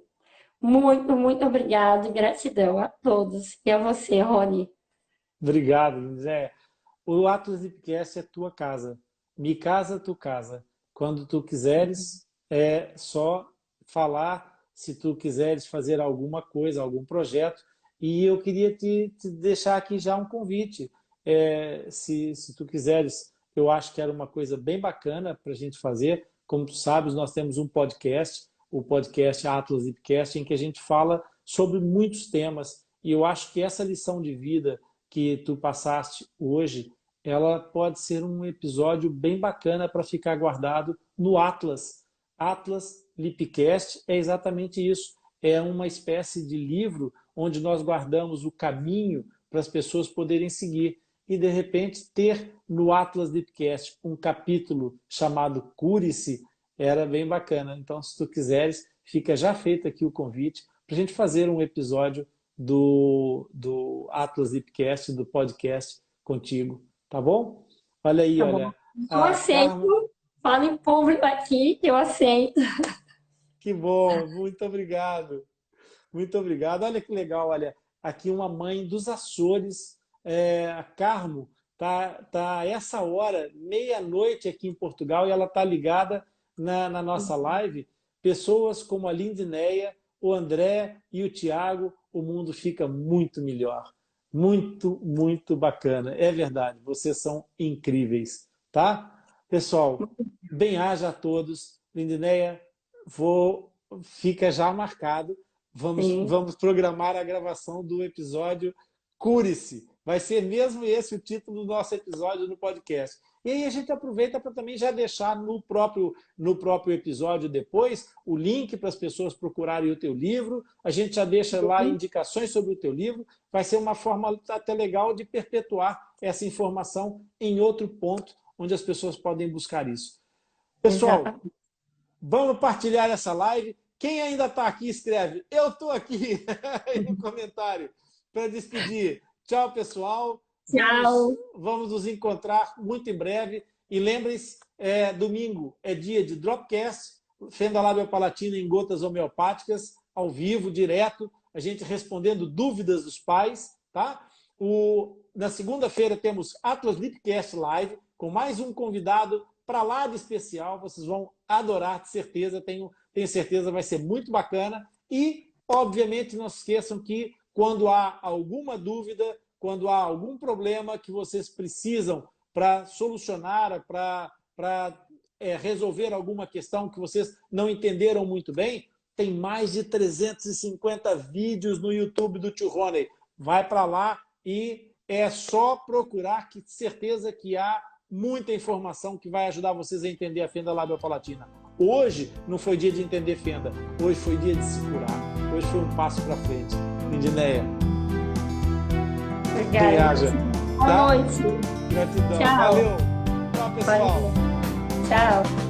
Muito, muito obrigado e gratidão a todos. E a você, Rony. Obrigado, Zé. O Atlas Hipcast é tua casa. Me casa, tu casa. Quando tu quiseres, é só falar. Se tu quiseres fazer alguma coisa, algum projeto. E eu queria te deixar aqui já um convite. Se tu quiseres, eu acho que era uma coisa bem bacana para a gente fazer. Como tu sabes, nós temos um podcast, o podcast Atlas Hipcast, em que a gente fala sobre muitos temas. E eu acho que essa lição de vida que tu passaste hoje, ela pode ser um episódio bem bacana para ficar guardado no Atlas. Atlas Lipcast é exatamente isso. É uma espécie de livro onde nós guardamos o caminho para as pessoas poderem seguir. E, de repente, ter no Atlas Lipcast um capítulo chamado Cure-se era bem bacana. Então, se tu quiseres, fica já feito aqui o convite para a gente fazer um episódio do Atlas Lipcast, do podcast contigo, tá bom? Olha aí, Tá bom. olha. Eu A aceito. Carmen, Fala em público aqui que eu aceito. que bom, muito obrigado. Muito obrigado. Olha que legal, olha. Aqui uma mãe dos Açores, a Carmo, tá essa hora, meia-noite aqui em Portugal, e ela está ligada na nossa live. Pessoas como a Lindinéia, o André e o Tiago, o mundo fica muito melhor. Muito, muito bacana. É verdade, vocês são incríveis, tá? Pessoal, bem-aja a todos. Lindineia, fica já marcado. Vamos programar a gravação do episódio Cure-se. Vai ser mesmo esse o título do nosso episódio no podcast. E aí a gente aproveita para também já deixar no próprio episódio depois o link para as pessoas procurarem o teu livro. A gente já deixa lá indicações sobre o teu livro. Vai ser uma forma até legal de perpetuar essa informação em outro ponto onde as pessoas podem buscar isso. Pessoal, vamos partilhar essa live. Quem ainda está aqui, escreve "eu estou aqui" no comentário para despedir. Tchau, pessoal. Tchau. Vamos nos encontrar muito em breve. E lembrem-se, domingo é dia de Dropcast, Fenda Lábio Palatina em gotas homeopáticas, ao vivo, direto, a gente respondendo dúvidas dos pais. Tá? Na segunda-feira temos Atlas Lipcast Live, com mais um convidado para lá de especial. Vocês vão adorar, de certeza. Tenho certeza, vai ser muito bacana. E, obviamente, não se esqueçam que quando há alguma dúvida, quando há algum problema que vocês precisam para solucionar, para resolver alguma questão que vocês não entenderam muito bem, tem mais de 350 vídeos no YouTube do Tio Rony. Vai para lá e é só procurar, que certeza que há muita informação que vai ajudar vocês a entender a fenda labiopalatina. Hoje não foi dia de entender fenda, hoje foi dia de se curar. Hoje foi um passo para frente. Lindineia. Obrigada. Viaja. Boa noite. Gratidão. Tchau. Valeu. Tchau, pessoal. Valeu. Tchau.